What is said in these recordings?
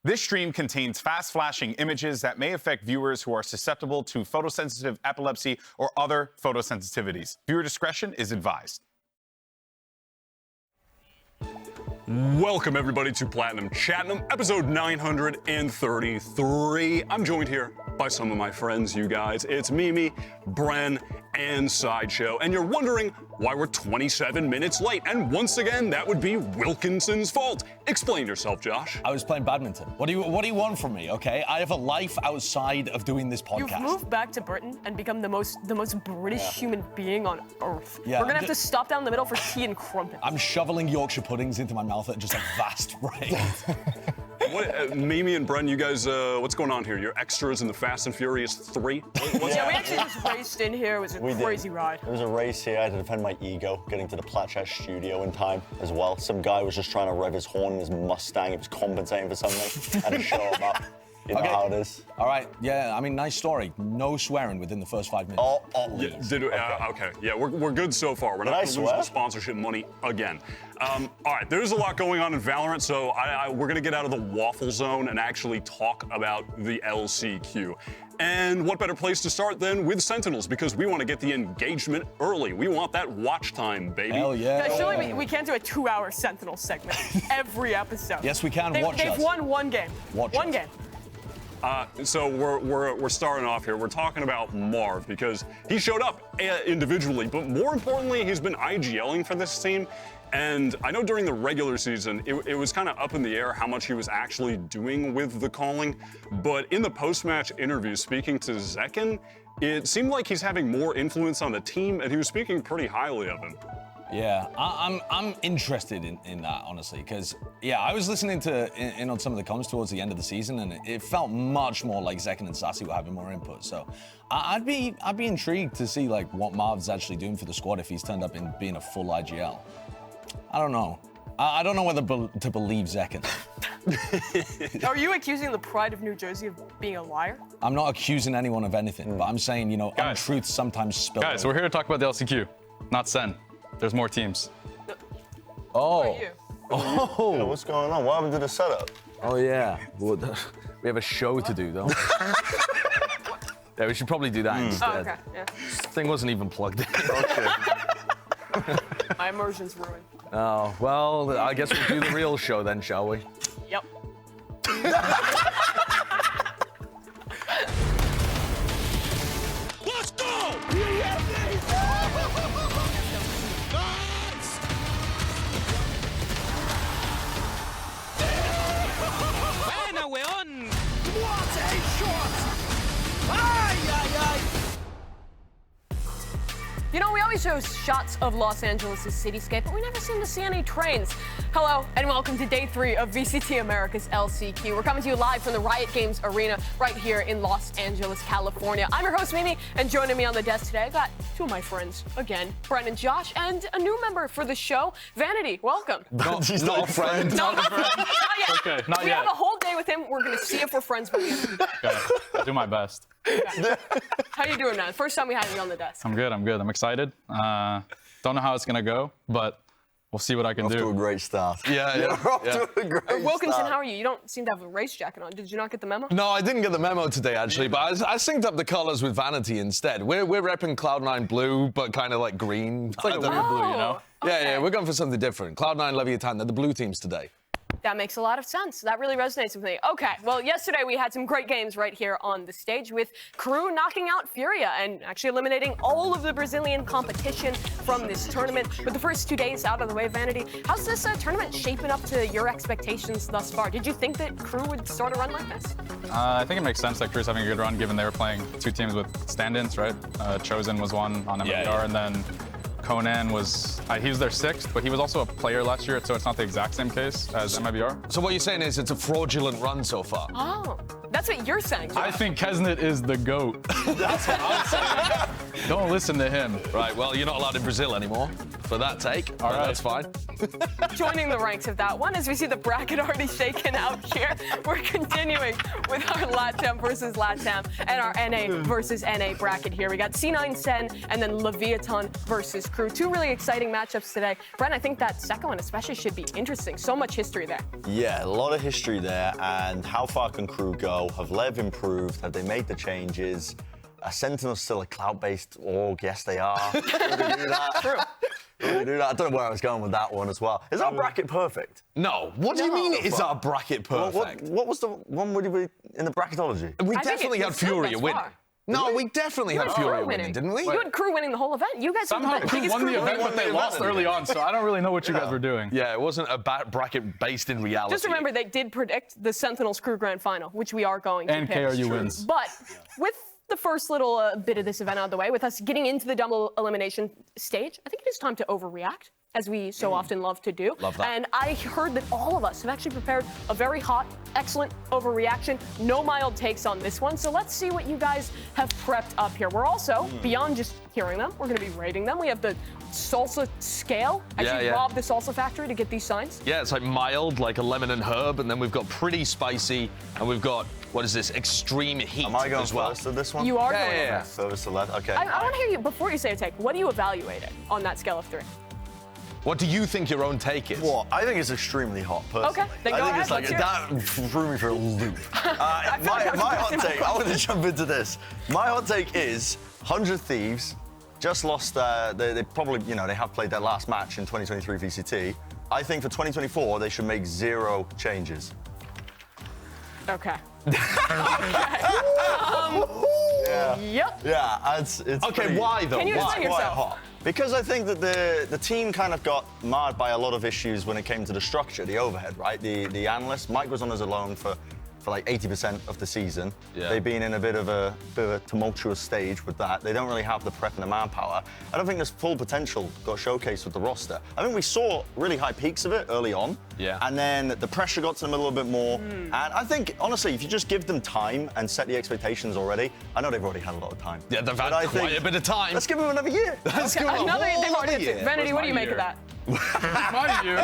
This stream contains fast-flashing images that may affect viewers who are susceptible to photosensitive epilepsy or other photosensitivities. Viewer discretion is advised. Welcome, everybody, to Platinum Chatnum, episode 933. I'm joined here by some of my friends, you guys. It's Mimi, Bren, and Sideshow. And you're wondering why we're 27 minutes late. And once again, that would be Wilkinson's fault. Explain yourself, Josh. I was playing badminton. What do you want from me, okay? I have a life outside of doing this podcast. You've moved back to Britain and become the most British human being on earth. Yeah, We're gonna have to stop down the middle for tea and crumpets. I'm shoveling Yorkshire puddings into my mouth at just a vast rate. Mimi and Bren, you guys, what's going on here? You're extras in the Fast and Furious 3? Yeah, we actually just raced in here. It was a crazy ride. It was a race here. I had to defend my ego, getting to the Platchet studio in time as well. Some guy was just trying to rev his horn in his Mustang. He was compensating for something. Had to show him up. You know how it is. All right, yeah, I mean, nice story. No swearing within the first 5 minutes. Okay. Yeah, we're good so far. We're not going to lose the sponsorship money again. All right, there's a lot going on in Valorant, so we're going to get out of the waffle zone and actually talk about the LCQ. And what better place to start than with Sentinels, because we want to get the engagement early. We want that watch time, baby. Hell yeah. Guys, surely we can't do a 2-hour Sentinel segment every episode. Yes, we can. They've won one game. One game. So we're starting off here. We're talking about Marv because he showed up individually, but more importantly, he's been IGLing for this team. And I know during the regular season, it was kind of up in the air how much he was actually doing with the calling. But in the post-match interview, speaking to Zekken, it seemed like he's having more influence on the team, and he was speaking pretty highly of him. Yeah, I'm interested in that, honestly, because, yeah, I was listening in on some of the comments towards the end of the season, and it felt much more like Zekken and Sassy were having more input. So I'd be intrigued to see, like, what Marv's actually doing for the squad if he's turned up in being a full IGL. I don't know. I don't know whether to believe Zekken. Are you accusing the pride of New Jersey of being a liar? I'm not accusing anyone of anything, but I'm saying, you know, untruths sometimes spill Guys, we're here to talk about the LCQ, not SEN. There's more teams. Oh. Who are you? Oh. Yeah, what's going on? What happened to the setup? Oh, yeah. Well, we have a show to do, though. Yeah, we should probably do that instead. Oh, okay. Yeah. This thing wasn't even plugged in. Okay. My immersion's ruined. Oh, well, I guess we'll do the real show then, shall we? Yep. Let's go! Bueno, weón! What a shot! Ay, ay, ay! You know, we always show shots of Los Angeles' cityscape, but we never seem to see any trains. Hello, and welcome to day 3 of VCT Americas LCQ. We're coming to you live from the Riot Games Arena right here in Los Angeles, California. I'm your host, Mimi, and joining me on the desk today, I got 2 of my friends, again, Bren and Josh, and a new member for the show, Vanity. Welcome. He's not a friend. Not yet. Okay, not we yet. have a whole day with him. We're going to see if we're friends with you. Okay, I'll do my best. Okay. How you doing, man? First time we had you on the desk. I'm good. I'm excited. Don't know how it's gonna go, but we'll see what I can Off do. to a great start. Yeah. Off to a great Wilkinson, start. how are you? You don't seem to have a race jacket on. Did you not get the memo? No, I didn't get the memo today, actually, but I synced up the colors with Vanity instead. We're repping Cloud9 blue, but kind of like green. It's like a weird blue, you know? Yeah, we're going for something different. Cloud9 and Leviatán, they're the blue teams today. That makes a lot of sense. That really resonates with me. Okay, well, yesterday we had some great games right here on the stage with Crew knocking out Furia and actually eliminating all of the Brazilian competition from this tournament. With the first 2 days out of the way, Vanity, how's this tournament shaping up to your expectations thus far? Did you think that Crew would start a run like this? I think it makes sense that Crew's having a good run, given they were playing 2 teams with stand-ins, right? Chosen was one on MVR, and then Conan was, he was their 6th, but he was also a player last year, so it's not the exact same case as MIBR. So what you're saying is it's a fraudulent run so far? Oh, that's what you're saying. I think Kesnet is the GOAT. That's what I'm saying. Don't listen to him. Right, well, you're not allowed in Brazil anymore. for that take. All right. That's fine. Joining the ranks of that one, as we see the bracket already shaken out here, we're continuing with our LATAM versus LATAM and our NA versus NA bracket here. We got C9 Sen and then Leviatán versus Crew. Two really exciting matchups today. Brent, I think that second one especially should be interesting. So much history there. Yeah, a lot of history there. And how far can Crew go? Have Lev improved? Have they made the changes? Are Sentinels still a cloud-based org? Yes, they are. Will they do that? True. Will they do that? I don't know where I was going with that one as well. Is our bracket perfect? No. What do you mean is our bracket perfect? What was the one would be in the bracketology? We I think definitely it had was good Furia thus winning. far. No, we definitely had Furia winning, didn't we? You had Crew winning the whole event. You guys Somehow had the Crew biggest won the Crew event, win. but they lost early on, so I don't really know what you guys were doing. Yeah, it wasn't a bracket based in reality. Just remember, they did predict the Sentinels Crew Grand Final, which we are going to And pick. KRU wins. But with the first little bit of this event out of the way, with us getting into the double elimination stage, I think it is time to overreact, as we so often love to do. Love that. And I heard that all of us have actually prepared a very hot, excellent overreaction. No mild takes on this one. So let's see what you guys have prepped up here. We're also, beyond just hearing them, we're going to be rating them. We have the salsa scale. Actually robbed the salsa factory to get these signs. Yeah, it's like mild, like a lemon and herb, and then we've got pretty spicy, and we've got, what is this, extreme heat Am I going as well. first to this one? You are Yeah, going yeah, yeah. first. Service to Lev. Okay. I want to hear you, before you say a take, what do you evaluate it on that scale of 3? What do you think your own take is? Well, I think it's extremely hot, personally. Okay, then go I think ahead, it's like, let's hear that threw me for a loop. feel like my I was hot in my take, I want to jump into this. My hot take is 100 Thieves just lost, they probably, they have played their last match in 2023 VCT. I think for 2024, they should make 0 changes. Okay. Yep. Yeah, it's Okay, pretty- why though? Can you Why? explain quite yourself? hot. Because I think that the team kind of got marred by a lot of issues when it came to the structure, the overhead, right? The analyst, Mike was on as alone for like 80% of the season. Yeah. They've been in a bit of a tumultuous stage with that. They don't really have the prep and the manpower. I don't think there's full potential got showcased with the roster. I think we saw really high peaks of it early on. Yeah. And then the pressure got to them a little bit more. And I think, honestly, if you just give them time and set the expectations already, I know they've already had a lot of time. Yeah, they've But had I quite think- a bit of time. Let's give them another year. Let's give them a Another, whole they've already other year. Vanity, what do you my make of year? that? My view.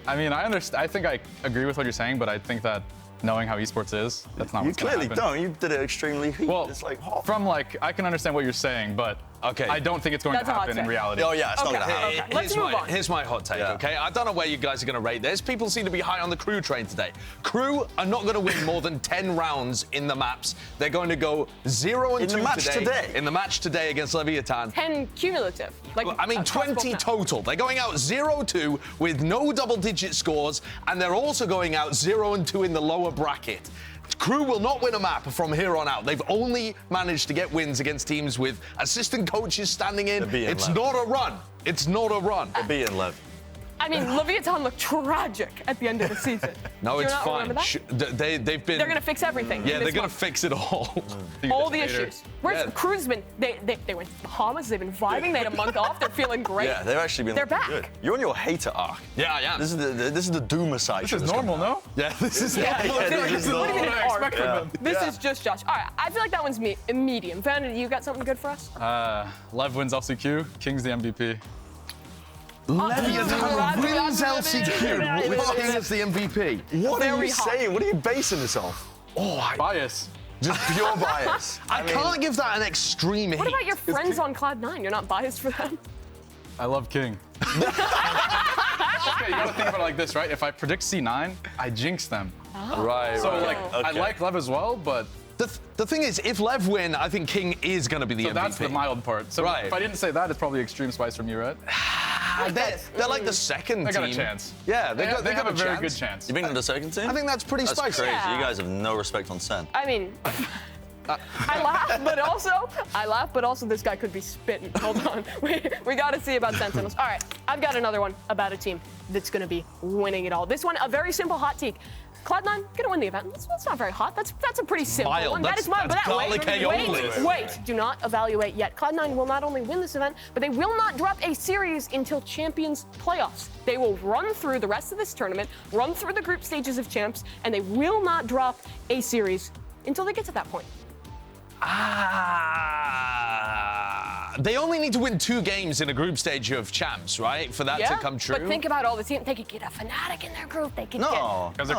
I mean, I understand. I think I agree with what you're saying, but I think that knowing how esports is, that's not You what's gonna clearly happen. don't. You did it extremely heat. Well, It's like hot. from I can understand what you're saying, but Okay. I don't think it's going That's a to hot happen in take. reality. Oh yeah, it's Okay. not gonna happen. Okay. Let's move on. Here's my hot take, Yeah. okay? I don't know where you guys are going to rate this. People seem to be high on the Crew train today. Crew are not going to win more than 10 rounds in the maps. They're going to go 0 and In 2 the match today? In the match today against Leviatán. 10 cumulative. Like, I mean, across both 20 maps. total. They're going out 0-2 with no double-digit scores, and they're also going out 0-2 in the lower bracket. Crew will not win a map from here on out. They've only managed to get wins against teams with assistant coaches standing in. They're beating It's Lev. not a run. It's not a run. They're beating Lev. I mean, Leviatán looked tragic at the end of the season. No, Do you it's not fine. remember that? They've been. They're going to fix everything. Yeah, this they're going to month. fix it all. all the Hater. issues. Where's Yeah. Crew's been? They went to the Bahamas. They've been vibing. They had a month off. They're feeling great. Yeah, they've actually been They're looking back. good. You're on your hater arc. Yeah, I am. This is the doomer side. This is normal, no? Yeah, this is. Yeah, Yeah, this this is is what do you mean what an I arc? expect from them. This is just Josh. All right, I feel like that one's medium. Vanity, you got something good for us? Lev wins LCQ. King's the MVP. Leviatán wins LCQ with King as the MVP. What are Very you hot. saying? What are you basing this off? Bias. Just pure bias. I can't give that an extreme What heat. about your friends on Cloud9? You're not biased for them? I love King. Okay, you gotta think about it like this, right? If I predict C9, I jinx them. Right, So right. I Okay. like Lev as well, but The thing is, if Lev win, I think King is going to be the so MVP. that's the mild part. So Right. if I didn't say that, it's probably extreme spice from you, right? They're like the second They team. got a chance. Yeah, They have got a very good chance. You think they're the second team? I think that's pretty That's spicy. crazy. Yeah. You guys have no respect on Sen. I mean, I laugh, but also this guy could be spitting. Hold on. We got to see about Sentinels. All right, I've got another one about a team that's going to be winning it all. This one, a very simple hot take. Cloud9 gonna win the event. That's not very hot. That's a pretty simple Mild. one. That That's- is mild. that's But garlic aioli. wait. Do not evaluate yet. Cloud9 will not only win this event, but they will not drop a series until Champions playoffs. They will run through the rest of this tournament, run through the group stages of champs, and they will not drop a series until they get to that point. they only need to win 2 games in a group stage of champs, right, for that to come true. But think about all the teams. They could get a Fnatic in their group. They could No. Because they're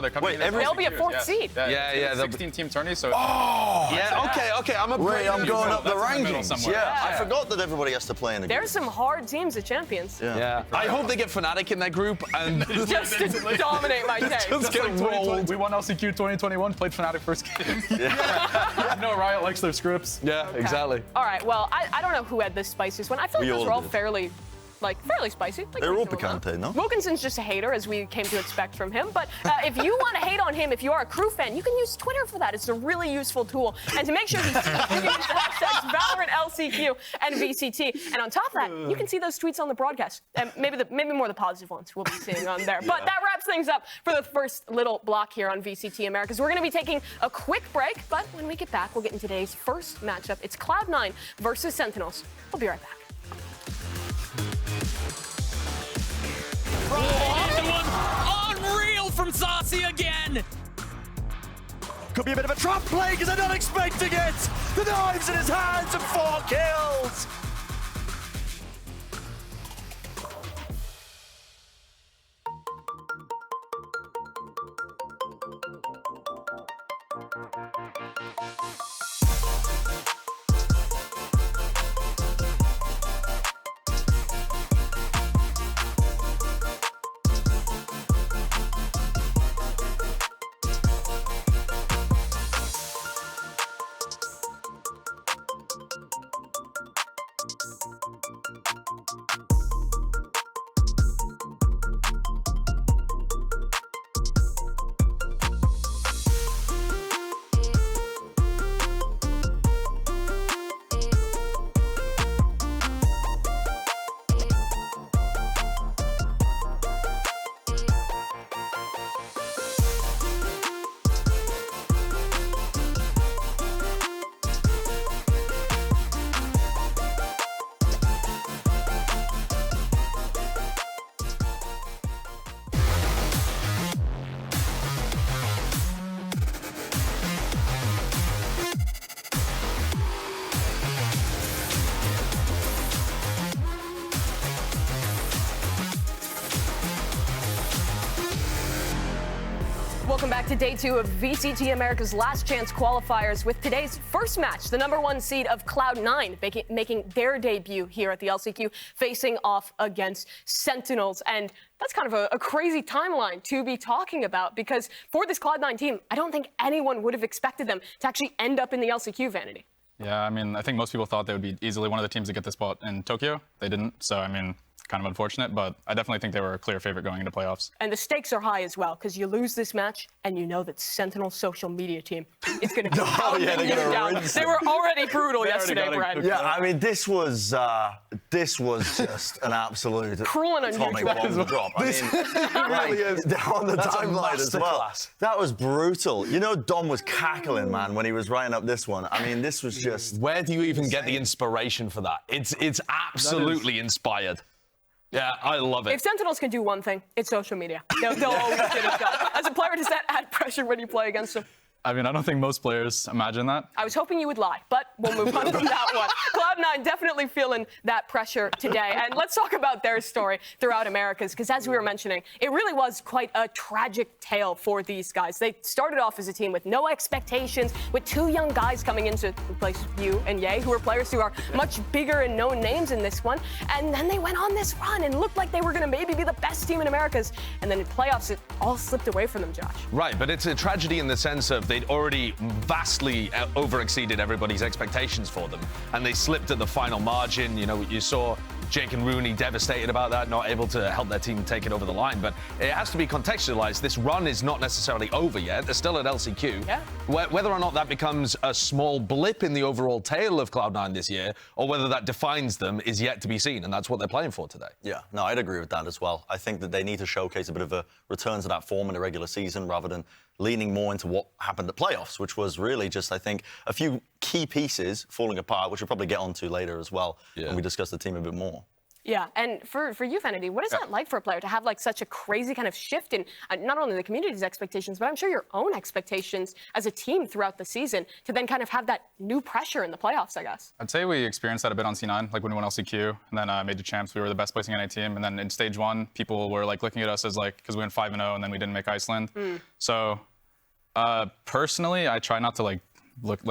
coming. Wait, they'll be a 4th seed. Yeah, It's a 16-team tourney, so. okay. I'm I'm going up the That's in the middle rankings. somewhere. Yeah, I forgot that everybody has to play in the There's some hard teams at Champions. Yeah. I hope they get Fnatic in their group and Just to dominate my take. just get rolled. We won LCQ 2021, played Fnatic first game. No, Riot likes their scripts. Yeah, exactly. All right, well, I don't know who had the spiciest one. I feel like We those all were all did. fairly spicy. Like They're all reasonable picante, amount. no? Wilkinson's just a hater, as we came to expect from him. But if you want to hate on him, if you are a crew fan, you can use Twitter for that. It's a really useful tool. And to make sure you can use the hashtags VALORANT LCQ and VCT. And on top of that, you can see those tweets on the broadcast. And maybe more the positive ones we'll be seeing on there. But that wraps things up for the first little block here on VCT Americas. We're going to be taking a quick break, but when we get back, we'll get into today's first matchup. It's Cloud9 versus Sentinels. We'll be right back. Unreal from Saucy again. Could be a bit of a trap play because they're not expecting it. The knives in his hands and 4 kills. Welcome back to day 2 of VCT America's Last Chance Qualifiers with today's first match, the #1 seed of Cloud9 making their debut here at the LCQ, facing off against Sentinels. And that's kind of a crazy timeline to be talking about, because for this Cloud9 team, I don't think anyone would have expected them to actually end up in the LCQ, Vanity. Yeah, I mean, I think most people thought they would be easily one of the teams to get this spot in Tokyo. They didn't, so I mean, kind of unfortunate, but I definitely think they were a clear favorite going into playoffs. And the stakes are high as well, because you lose this match, and you know that Sentinel's social media team is going to be pounding you down. They were already brutal yesterday, Brad. Yeah, I mean, this was just an absolute Cruel and atomic unusual. bomb drop. I mean, like, on the timeline as well. That was brutal. You know, Dom was cackling, man, when he was writing up this one. I mean, this was just... Where do you even get the inspiration for that? It's absolutely inspired. Yeah, I love it. If Sentinels can do one thing, it's social media. They'll always get it done. As a player, does that add pressure when you play against them? I mean, I don't think most players imagine that. I was hoping you would lie, but we'll move on from that one. Cloud9 definitely feeling that pressure today. And let's talk about their story throughout Americas, because as we were mentioning, it really was quite a tragic tale for these guys. They started off as a team with no expectations, with 2 young guys coming in to replace you and Ye, who are players who are much bigger and known names in this one. And then they went on this run and looked like they were going to maybe be the best team in Americas. And then in playoffs, it all slipped away from them, Josh. Right, but it's a tragedy in the sense of they'd already vastly over-exceeded everybody's expectations for them, and they slipped at the final margin. You know, you saw Jake and Rooney devastated about that, not able to help their team take it over the line. But it has to be contextualized. This run is not necessarily over yet. They're still at LCQ. Yeah. Whether or not that becomes a small blip in the overall tale of Cloud9 this year, or whether that defines them, is yet to be seen, and that's what they're playing for today. Yeah, no, I'd agree with that as well. I think that they need to showcase a bit of a return to that form in the regular season rather than leaning more into what happened at playoffs, which was really just, I think, a few key pieces falling apart, which we'll probably get onto later as well when we discuss the team a bit more. Yeah, and for you, Vanity, what is that like for a player to have like such a crazy kind of shift in not only the community's expectations, but I'm sure your own expectations as a team throughout the season to then kind of have that new pressure in the playoffs, I guess? I'd say we experienced that a bit on C9, like when we won LCQ, and then made the champs. We were the best placing NA team, and then in stage 1, people were like looking at us as like, because we went 5-0, and then we didn't make Iceland. So personally, I try not to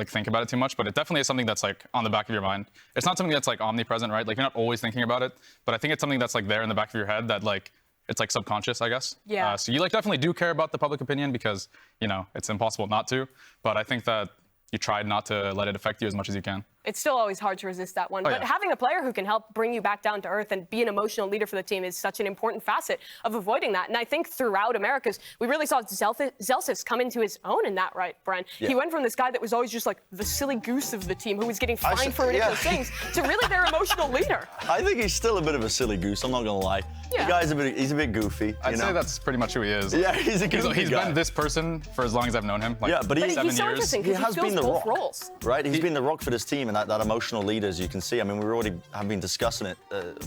think about it too much, but it definitely is something that's like on the back of your mind. It's not something that's like omnipresent, right? Like you're not always thinking about it, but I think it's something that's like there in the back of your head that like it's like subconscious, I guess. Yeah. So you like definitely do care about the public opinion because, you know, it's impossible not to, but I think that you try not to let it affect you as much as you can. It's still always hard to resist that one. But having a player who can help bring you back down to earth and be an emotional leader for the team is such an important facet of avoiding that. And I think throughout Americas, we really saw Zelsis come into his own in that, right, Bren? Yeah. He went from this guy that was always just like the silly goose of the team who was getting fined for ridiculous things to really their emotional leader. I think he's still a bit of a silly goose, I'm not going to lie. Yeah. The guy's he's a bit goofy. I'd say that's pretty much who he is. Yeah, he's a goofy He's guy. been this person for as long as I've known him. Like, yeah, but he's 7 so years. interesting He because has he fills been the both rock, roles. right? He's been the rock for this team and that emotional leader, as you can see. I mean, we already have been discussing it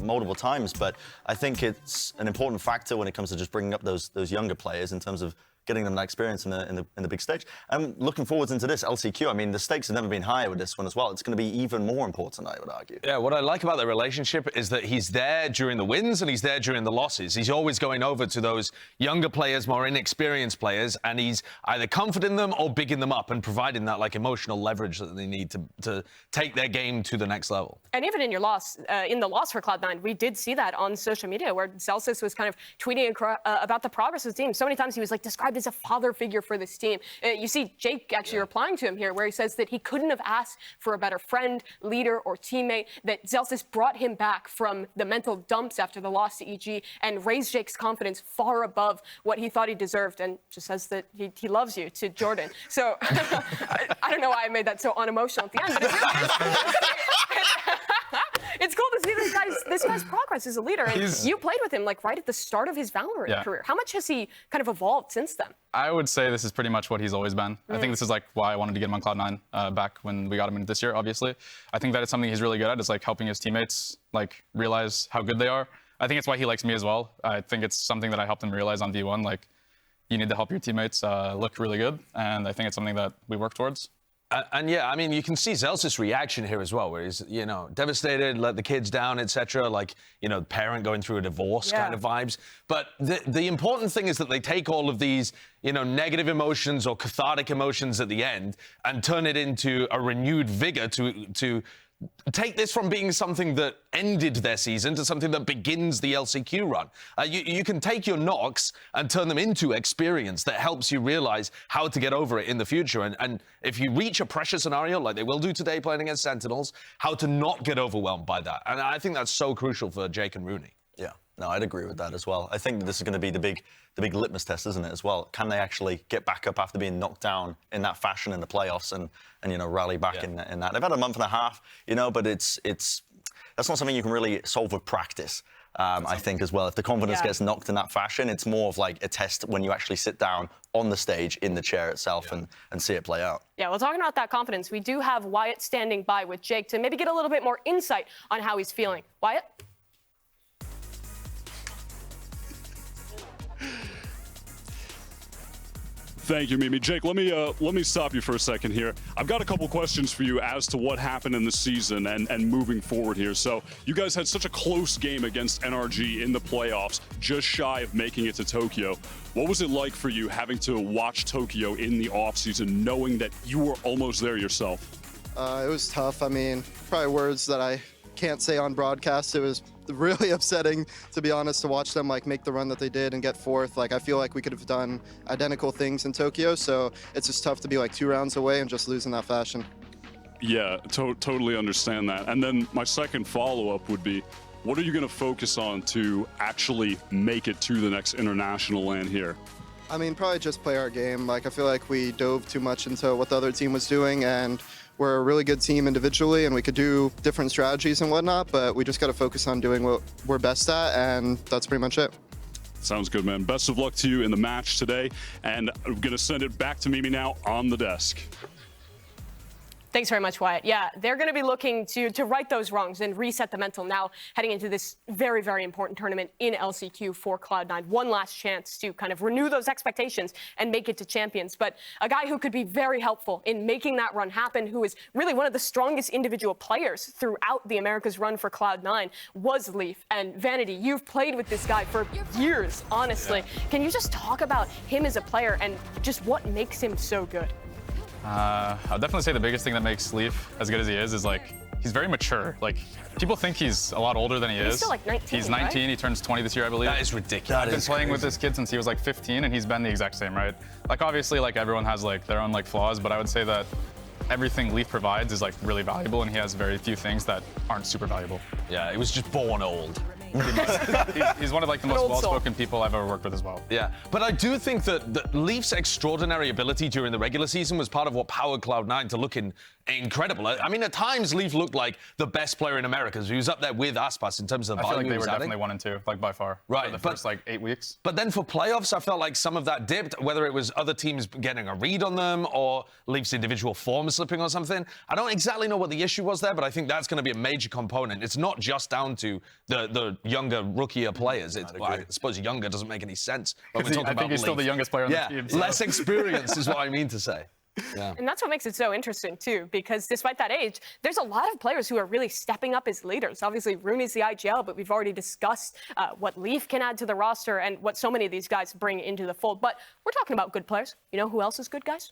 multiple times, but I think it's an important factor when it comes to just bringing up those younger players in terms of getting them that experience in the big stage. I'm looking forward into this LCQ. I mean, the stakes have never been higher with this one as well. It's going to be even more important, I would argue. Yeah, what I like about their relationship is that he's there during the wins and he's there during the losses. He's always going over to those younger players, more inexperienced players, and he's either comforting them or bigging them up and providing that like emotional leverage that they need to take their game to the next level. And even in your loss, in the loss for Cloud9, we did see that on social media where Zelsis was kind of tweeting about the progress of the team. So many times he was like described as a father figure for this team. You see Jake actually replying to him here where he says that he couldn't have asked for a better friend, leader, or teammate, that Zelsis brought him back from the mental dumps after the loss to EG and raised Jake's confidence far above what he thought he deserved, and just says that he loves you to Jordan. So I don't know why I made that so unemotional at the end, but it really is. It's cool to see this guy's progress as a leader. And you played with him like right at the start of his VALORANT career. How much has he kind of evolved since then? I would say this is pretty much what he's always been. I think this is like why I wanted to get him on Cloud9 back when we got him in this year, obviously. I think that it's something he's really good at, is like helping his teammates like realize how good they are. I think it's why he likes me as well. I think it's something that I helped him realize on V1, like you need to help your teammates look really good. And I think it's something that we work towards. And yeah, I mean, you can see Zelsis' reaction here as well, where he's, you know, devastated, let the kids down, etc. Like, you know, parent going through a divorce kind of vibes. But the important thing is that they take all of these, you know, negative emotions or cathartic emotions at the end and turn it into a renewed vigor to take this from being something that ended their season to something that begins the LCQ run. You can take your knocks and turn them into experience that helps you realize how to get over it in the future. And if you reach a pressure scenario like they will do today playing against Sentinels, how to not get overwhelmed by that. And I think that's so crucial for Jake and Rooney. Yeah, no, I'd agree with that as well. I think this is going to be the big litmus test, isn't it, as well? Can they actually get back up after being knocked down in that fashion in the playoffs and you know, rally back in that? They've had a month and a half, you know, but that's not something you can really solve with practice. I think as well, if the confidence gets knocked in that fashion, it's more of like a test when you actually sit down on the stage in the chair itself and see it play out. Yeah, well, talking about that confidence, we do have Wyatt standing by with Jake to maybe get a little bit more insight on how he's feeling. Wyatt? Thank you, Mimi. Jake, let me stop you for a second here. I've got a couple questions for you as to what happened in the season and moving forward here. So you guys had such a close game against NRG in the playoffs, just shy of making it to Tokyo. What was it like for you having to watch Tokyo in the offseason, knowing that you were almost there yourself? It was tough. I mean, probably words that I can't say on broadcast. It was really upsetting, to be honest, to watch them like make the run that they did and get fourth. Like, I feel like we could have done identical things in Tokyo, so it's just tough to be like 2 rounds away and just lose in that fashion. Yeah, totally understand that. And then my second follow-up would be, what are you going to focus on to actually make it to the next international LAN here? I mean, probably just play our game. Like, I feel like we dove too much into what the other team was doing, and we're a really good team individually, and we could do different strategies and whatnot, but we just got to focus on doing what we're best at, and that's pretty much it. Sounds good, man. Best of luck to you in the match today, and I'm going to send it back to Mimi now on the desk. Thanks very much, Wyatt. Yeah, they're going to be looking to right those wrongs and reset the mental now heading into this very, very important tournament in LCQ for Cloud9. One last chance to kind of renew those expectations and make it to champions. But a guy who could be very helpful in making that run happen, who is really one of the strongest individual players throughout the Americas run for Cloud9, was Leaf. And Vanity, you've played with this guy for years, honestly. Yeah. Can you just talk about him as a player and just what makes him so good? I'll definitely say the biggest thing that makes Leaf as good as he is like, he's very mature. Like, people think he's a lot older than he is. He's still like 19, He's 19, right? He turns 20 this year, I believe. That is ridiculous. I've been playing with this kid since he was like 15, and he's been the exact same, right? Like, obviously, like, everyone has like their own like flaws, but I would say that everything Leaf provides is like really valuable, and he has very few things that aren't super valuable. Yeah, he was just born old. He's one of like the most well-spoken people I've ever worked with as well. Yeah, but I do think that Leaf's extraordinary ability during the regular season was part of what powered Cloud9 to look incredible. I mean, at times Leaf looked like the best player in Americas. He was up there with Aspas in terms of I feel like they were definitely 1 and 2, like by far. Right, for the first like 8 weeks. But then for playoffs, I felt like some of that dipped, whether it was other teams getting a read on them or Leaf's individual form slipping or something. I don't exactly know what the issue was there, but I think that's going to be a major component. It's not just down to the younger, rookier players. Well, I suppose younger doesn't make any sense. When we're talking I about think he's still the youngest player on the team. So. Less experience is what I mean to say. Yeah. And that's what makes it so interesting, too, because despite that age, there's a lot of players who are really stepping up as leaders. Obviously, Rooney's the IGL, but we've already discussed what Leaf can add to the roster and what so many of these guys bring into the fold. But we're talking about good players. You know who else is good, guys?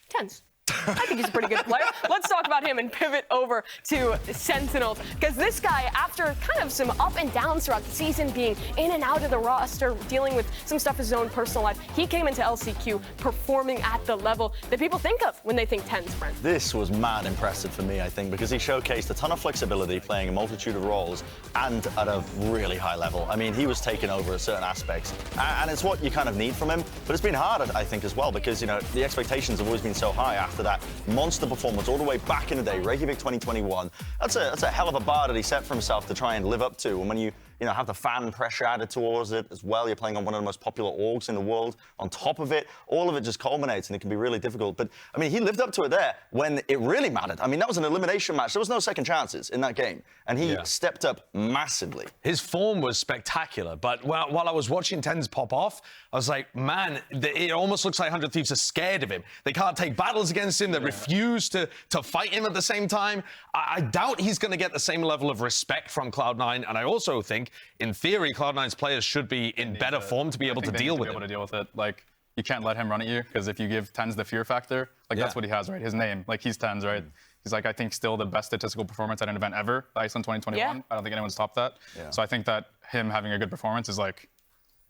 Tens. I think he's a pretty good player. Let's talk about him and pivot over to Sentinels. Because this guy, after kind of some up and downs throughout the season, being in and out of the roster, dealing with some stuff in his own personal life, he came into LCQ performing at the level that people think of when they think Tens, Brent. This was mad impressive for me, I think, because he showcased a ton of flexibility, playing a multitude of roles, and at a really high level. I mean, he was taking over at certain aspects, and it's what you kind of need from him. But it's been hard, I think, as well, because, you know, the expectations have always been so high after that monster performance all the way back in the day, Reykjavik 2021. That's a hell of a bar that he set for himself to try and live up to. And when you have the fan pressure added towards it as well, you're playing on one of the most popular orgs in the world. On top of it, all of it just culminates, and it can be really difficult. But, I mean, he lived up to it there when it really mattered. I mean, that was an elimination match. There was no second chances in that game, and he stepped up massively. His form was spectacular, but while I was watching Tens pop off, I was like, man, it almost looks like 100 Thieves are scared of him. They can't take battles against him. They refuse to fight him at the same time. I doubt he's going to get the same level of respect from Cloud9, and I also think, in theory, Cloud9's players should be in better form to be able to deal with it. Like, you can't let him run at you, because if you give Tens the fear factor, like that's what he has, right? His name, like he's Tens, right? He's like, I think, still the best statistical performance at an event ever, Iceland 2021. Yeah. I don't think anyone's topped that. Yeah. So I think that him having a good performance is like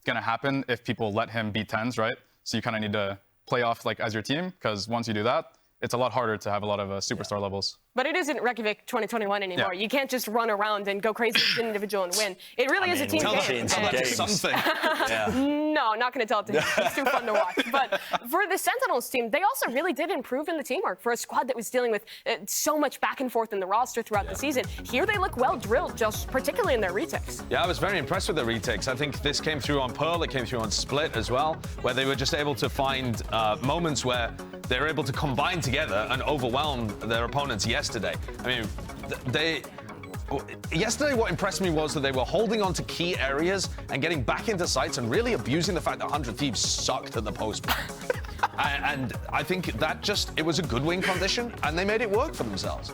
gonna happen if people let him beat Tens, right? So you kind of need to play off like as your team, because once you do that, it's a lot harder to have a lot of superstar levels. But it isn't Reykjavik 2021 anymore. Yeah. You can't just run around and go crazy as an individual and win. It really is a team game. Tell that to something. No, not going to tell it to him. It's too fun to watch. But for the Sentinels team, they also really did improve in the teamwork for a squad that was dealing with so much back and forth in the roster throughout the season. Here they look well drilled, just particularly in their retakes. Yeah, I was very impressed with their retakes. I think this came through on Pearl, it came through on Split as well, where they were just able to find moments where they were able to combine together and overwhelm their opponents yesterday. I mean, yesterday what impressed me was that they were holding on to key areas and getting back into sites and really abusing the fact that 100 Thieves sucked at the post. And I think that it was a good win condition, and they made it work for themselves.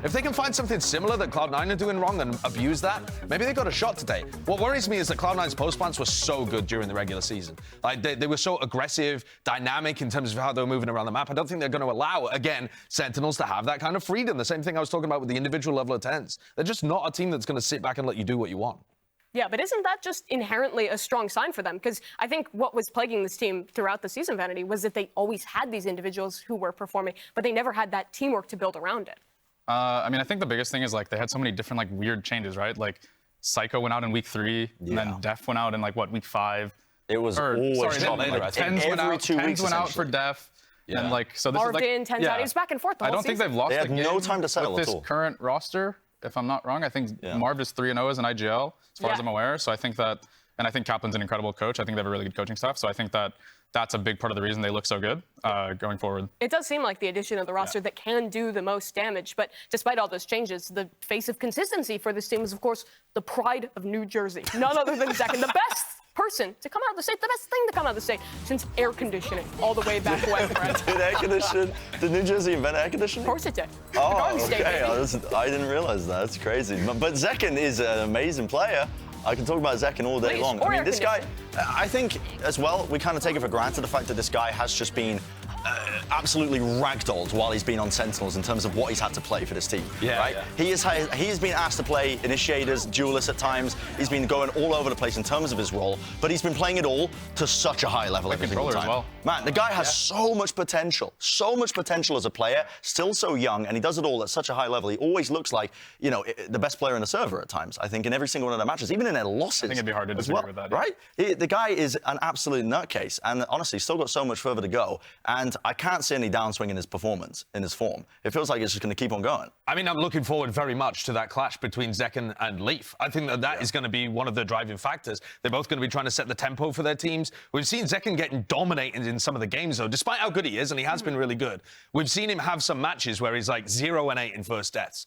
If they can find something similar that Cloud9 are doing wrong and abuse that, maybe they got a shot today. What worries me is that Cloud9's post plants were so good during the regular season. Like they were so aggressive, dynamic in terms of how they were moving around the map. I don't think they're going to allow, again, Sentinels to have that kind of freedom. The same thing I was talking about with the individual level of Tens. They're just not a team that's going to sit back and let you do what you want. Yeah, but isn't that just inherently a strong sign for them? Because I think what was plaguing this team throughout the season, Vanity, was that they always had these individuals who were performing, but they never had that teamwork to build around it. I mean, I think the biggest thing is like they had so many different like weird changes, right? Like Psycho went out in week 3, and then Def went out in like week 5. It was always later. Tens went out. Tens went out for Def, and like so. This Marvin, is like Tens out. It was back and forth the whole season. I don't think they've lost. They had no time to settle with this current roster. If I'm not wrong, I think Marv is 3-0 as an IGL, as far as I'm aware. So I think that And I think Kaplan's an incredible coach. I think they have a really good coaching staff. So I think that that's a big part of the reason they look so good going forward. It does seem like the addition of the roster that can do the most damage, but despite all those changes, the face of consistency for this team is, of course, the pride of New Jersey. None other than Zekken, the best person to come out of the state, the best thing to come out of the state since air conditioning all the way back when, Brett. Did air condition? Did New Jersey invent air conditioning? Of course it did. Oh, State, okay. I didn't realize that. That's crazy. But Zekken is an amazing player. I can talk about Zekken all day long. I mean, this guy, I think as well, we kind of take it for granted the fact that this guy has just been absolutely ragdolled while he's been on Sentinels in terms of what he's had to play for this team. Right? He has been asked to play initiators, duelists at times. He's been going all over the place in terms of his role, but he's been playing it all to such a high level every single time. As well. Man, the guy has so much potential as a player, still so young, and he does it all at such a high level. He always looks like, you know, the best player in the server at times, I think, in every single one of their matches, even in their losses. I think it'd be hard to disagree with that. Right? The guy is an absolute nutcase, and honestly, still got so much further to go, and I can't see any downswing in his performance, in his form. It feels like it's just going to keep on going. I mean, I'm looking forward very much to that clash between Zekken and Leaf. I think that is going to be one of the driving factors. They're both going to be trying to set the tempo for their teams. We've seen Zekken getting dominated in some of the games, though, despite how good he is, and he has been really good. We've seen him have some matches where he's like 0 and 8 in first deaths.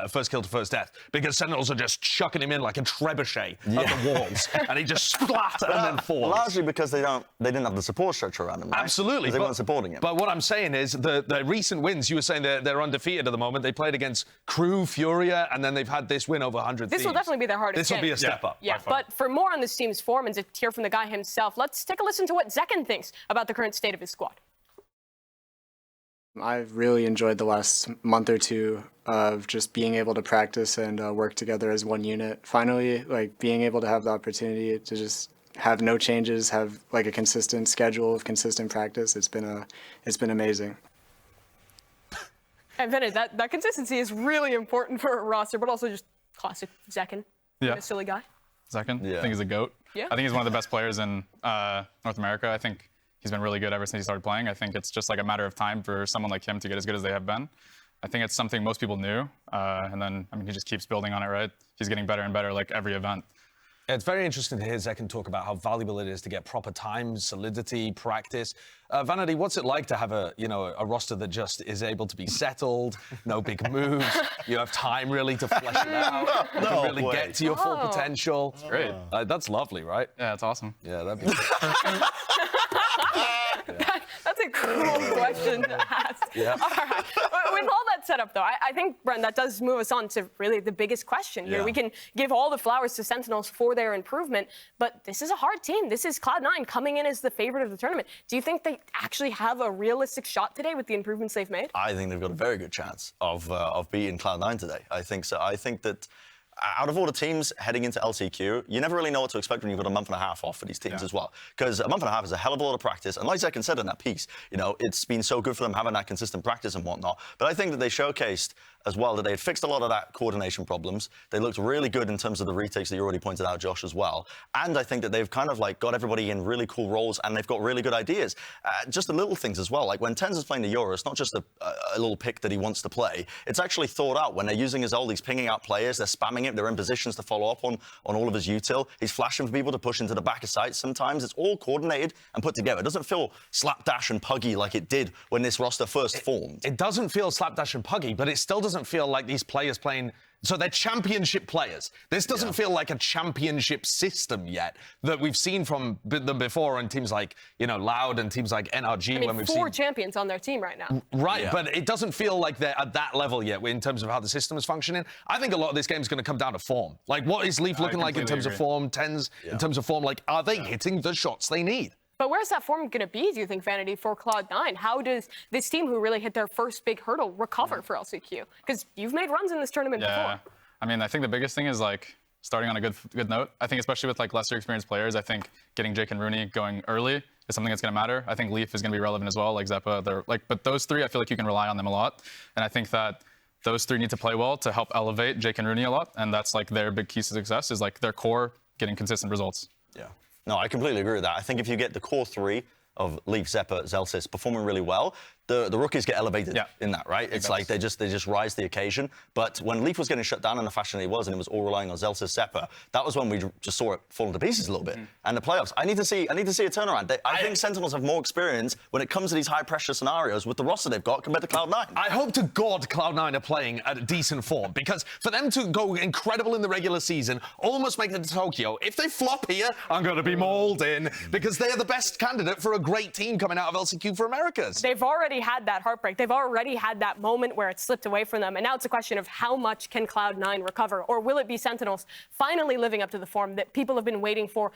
First kill to first death, because Sentinels are just chucking him in like a trebuchet at the walls, and he just splat and then falls. Largely because they didn't have the support structure around him, right? Absolutely. They weren't supporting him. But what I'm saying is the recent wins, you were saying they're undefeated at the moment. They played against Crew, Furia, and then they've had this win over 100 This will definitely be their hardest This will be a step up. Yeah, but for more on this team's form and to hear from the guy himself, let's take a listen to what Zekken thinks about the current state of his squad. I've really enjoyed the last month or two of just being able to practice and work together as one unit. Finally, like being able to have the opportunity to just have no changes, have like a consistent schedule of consistent practice. It's been amazing. And Vinny, that consistency is really important for a roster, but also just classic Zekken. Yeah. A silly guy. Zekken, Yeah. I think he's a GOAT. Yeah. I think he's one of the best players in North America. I think he's been really good ever since he started playing. I think it's just like a matter of time for someone like him to get as good as they have been. I think it's something most people knew. And then, I mean, he just keeps building on it, right? He's getting better and better like every event. It's very interesting to hear Zekken talk about how valuable it is to get proper time, solidity, practice. Vanity, what's it like to have a roster that just is able to be settled, no big moves, you have time really to flesh it out, you can really get to your full potential? It's great. That's lovely, right? Yeah, it's awesome. Yeah, that'd be That's a cool question to ask. Yeah. All right. With all that set up, though, I think, Brent, that does move us on to really the biggest question here. Yeah. We can give all the flowers to Sentinels for their improvement, but this is a hard team. This is Cloud9 coming in as the favorite of the tournament. Do you think they actually have a realistic shot today with the improvements they've made? I think they've got a very good chance of beating Cloud9 today. I think so. I think that out of all the teams heading into LCQ, you never really know what to expect when you've got a month and a half off for these teams as well. Because a month and a half is a hell of a lot of practice. And like Zekken said in that piece, you know, it's been so good for them having that consistent practice and whatnot. But I think that they showcased as well that they had fixed a lot of that coordination problems. They looked really good in terms of the retakes that you already pointed out, Josh, as well. And I think that they've kind of like got everybody in really cool roles and they've got really good ideas. Just the little things as well. Like when Tens is playing the Euro, it's not just a little pick that he wants to play. It's actually thought out. When they're using his ult, he's pinging out players, they're spamming it, they're in positions to follow up on all of his util. He's flashing for people to push into the back of sight sometimes. It's all coordinated and put together. It doesn't feel slapdash and puggy like it did when this roster first formed. It doesn't feel slapdash and puggy, but it still doesn't feel like these players playing. So they're championship players. This doesn't feel like a championship system yet that we've seen from them before on teams like, you know, Loud and teams like NRG. I mean, when we've four seen champions on their team right now. Right, but it doesn't feel like they're at that level yet in terms of how the system is functioning. I think a lot of this game is going to come down to form. Like, what is Leaf looking like in terms of form? Tens in terms of form? Like, are they hitting the shots they need? But where's that form going to be, do you think, Vanity, for Cloud9? How does this team, who really hit their first big hurdle, recover for LCQ? Because you've made runs in this tournament before. I mean, I think the biggest thing is like starting on a good note. I think especially with like lesser experienced players, I think getting Jake and Rooney going early is something that's going to matter. I think Leaf is going to be relevant as well, like Zeppa. They're like, but those three, I feel like you can rely on them a lot. And I think that those three need to play well to help elevate Jake and Rooney a lot. And that's like their big key to success is like their core getting consistent results. Yeah. No, I completely agree with that. I think if you get the core three of Leaf, Zeppa, Zellsis performing really well, the rookies get elevated in that, right? It's like they just rise to the occasion. But when Leaf was getting shut down in the fashion he was, and it was all relying on Zelsa Seppa, that was when we just saw it falling to pieces a little bit. And the playoffs, I need to see a turnaround. I think Sentinels have more experience when it comes to these high pressure scenarios with the roster they've got compared to Cloud9. I hope to God Cloud9 are playing at a decent form, because for them to go incredible in the regular season, almost make it to Tokyo, if they flop here, I'm going to be mauled in, because they're the best candidate for a great team coming out of LCQ for Americas. They've already had that heartbreak. They've already had that moment where it slipped away from them. And now it's a question of how much can Cloud9 recover? Or will it be Sentinels finally living up to the form that people have been waiting for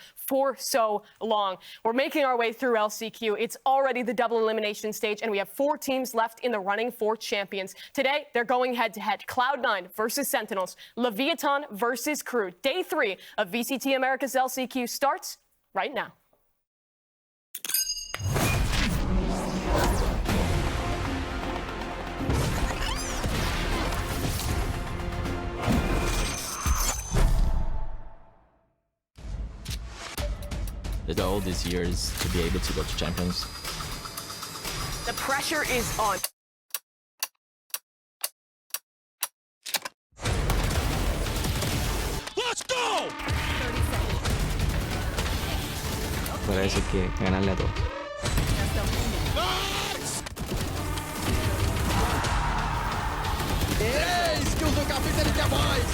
so long? We're making our way through LCQ. It's already the double elimination stage, and we have 4 teams left in the running for champions. Today, they're going head-to-head. Cloud9 versus Sentinels. Leviatán versus Crew. Day 3 of VCT Americas LCQ starts right now. The goal this year is to be able to go to champions. The pressure is on. Let's go! 30 seconds. Parece que ganarle a todos. Skills do capitão, ele quer mais.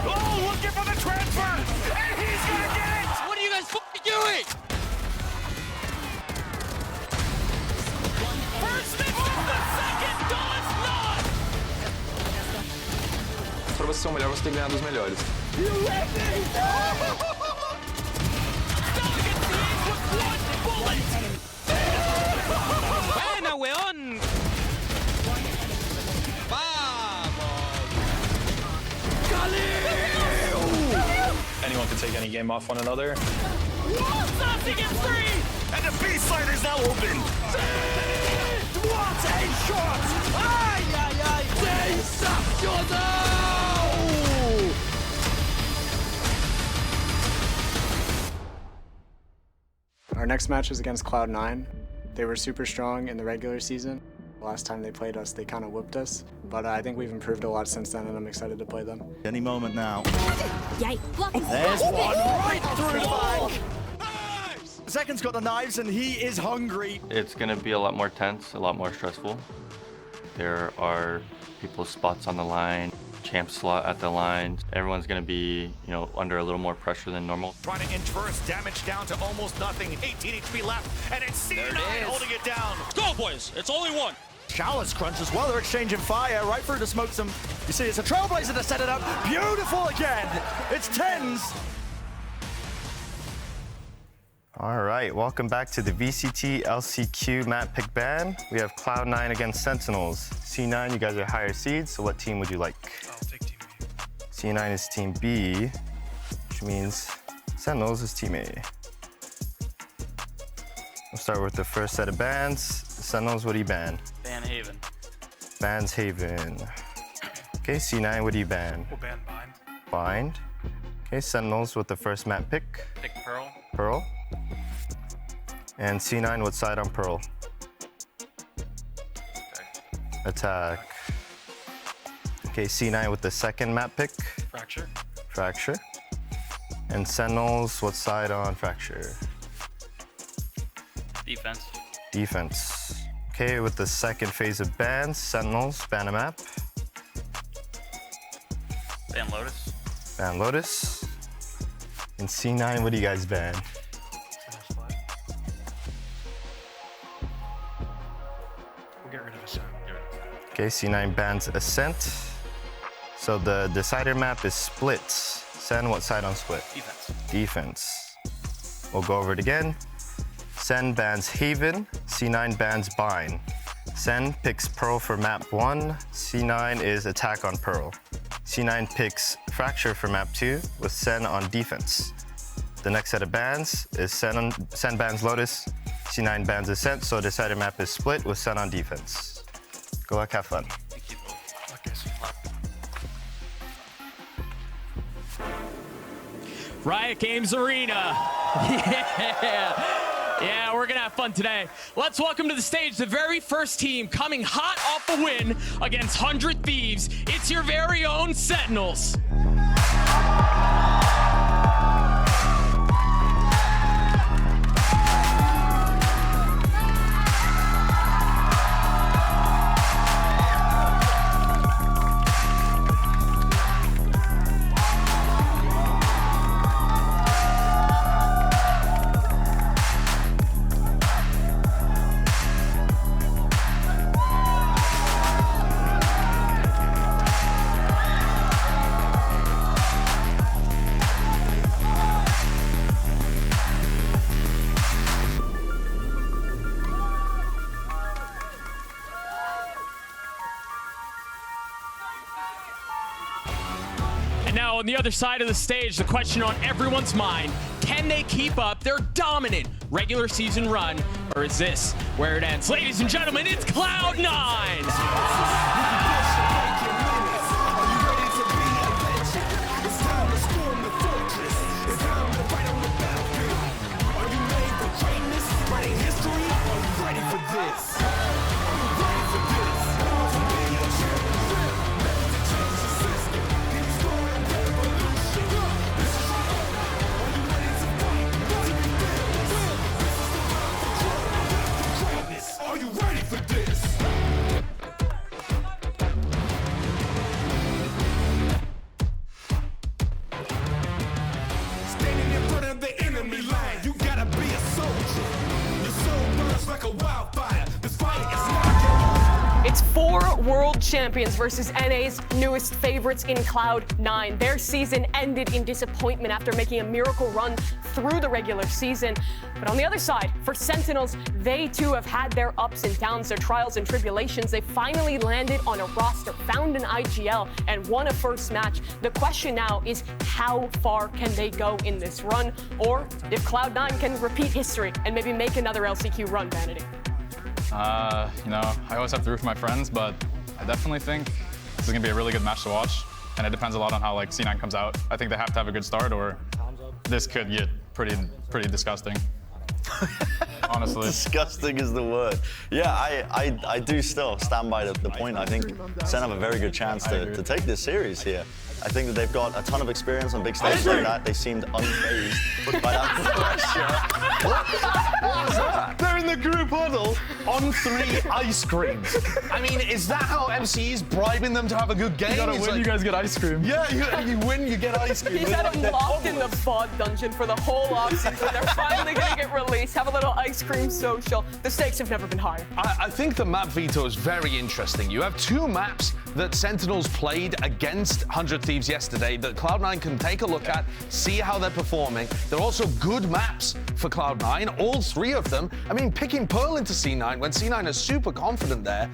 Oh, looking for the transfer! And he's gonna get it! What are you guys fucking doing? First miss, the second does not! Para você ser o melhor, você tem que ganhar dos melhores. You ready? Stella gets the ace with one bullet! Buena, weón! Anyone can take any game off one another. Saucy gets 3! And the B-side is now open. What a shot! Ay, ay, ay! Sensacional! Our next match is against Cloud9. They were super strong in the regular season. Last time they played us, they kind of whooped us. But I think we've improved a lot since then, and I'm excited to play them. Any moment now. Yay! There's one right through the back. Second's got the knives, and he is hungry. It's going to be a lot more tense, a lot more stressful. There are people's spots on the line, champ slot at the line. Everyone's going to be, under a little more pressure than normal. Trying to inverse damage down to almost nothing. 18 HP left, and it's C9 holding it down. Let's go, boys! It's only one! Chalice crunch as well. They're exchanging fire right through the smoke. You see, it's a Trailblazer to set it up. Beautiful again. It's tens. All right, welcome back to the VCT LCQ map pick ban. We have Cloud9 against Sentinels. C9, you guys are higher seeds, so what team would you like? I'll take Team B. C9 is Team B, which means Sentinels is Team A. We'll start with the first set of bans. Sentinels, what do you ban? Ban Haven. Bans Haven. Okay, C9, what do you ban? We'll ban Bind. Bind. Okay, Sentinels with the first map pick. Pick Pearl. Pearl. And C9, what side on Pearl? Attack. Okay, C9 with the second map pick. Fracture. Fracture. And Sentinels, what side on Fracture? Defense. Defense. Okay, with the second phase of bans, Sentinels, ban a map. Ban Lotus. Ban Lotus. And C9, what do you guys ban? We'll get rid of Ascent. Okay, C9 bans Ascent. So the decider map is Splits. Sen, what side on Split? Defense. Defense. We'll go over it again. Sen bans Haven. C9 bans Bind. Sen picks Pearl for map 1. C9 is attack on Pearl. C9 picks Fracture for map 2 with Sen on defense. The next set of bans is Sen bans Lotus. C9 bans Ascent, so decider map is Split with Sen on defense. Good luck, have fun. Thank you. Riot Games Arena. Yeah. Yeah, we're gonna have fun today. Let's welcome to the stage the very first team coming hot off a win against 100 Thieves. It's your very own Sentinels. Now on the other side of the stage, the question on everyone's mind, can they keep up their dominant regular season run, or is this where it ends? Ladies and gentlemen, it's Cloud9! It's 4 world champions versus NA's newest favorites in Cloud9. Their season ended in disappointment after making a miracle run through the regular season. But on the other side, for Sentinels, they too have had their ups and downs, their trials and tribulations. They finally landed on a roster, found an IGL, and won a first match. The question now is how far can they go in this run, or if Cloud9 can repeat history and maybe make another LCQ run, Vanity? You know, I always have to root for my friends, but I definitely think this is gonna be a really good match to watch, and it depends a lot on how like C9 comes out. I think they have to have a good start, or this could get pretty disgusting. Honestly. Disgusting is the word. Yeah, I do still stand by the point. I think Sen have a very good chance to take this series here. I think that they've got a ton of experience on big stages like that. They seemed unfazed by that pressure. What was that? They're in the group huddle on 3 ice creams. I mean, is that how MC is bribing them to have a good game? You gotta win, you guys get ice cream. Yeah, you win, you get ice cream. He's had them locked in the VOD dungeon for the whole offseason. They're finally gonna get released, have a little ice cream social. The stakes have never been higher. I think the map veto is very interesting. You have 2 maps that Sentinels played against 100 Thieves yesterday that Cloud9 can take a look at, see how they're performing. They're also good maps for Cloud9, all 3 of them. I mean, picking Pearl into C9 when C9 is super confident there,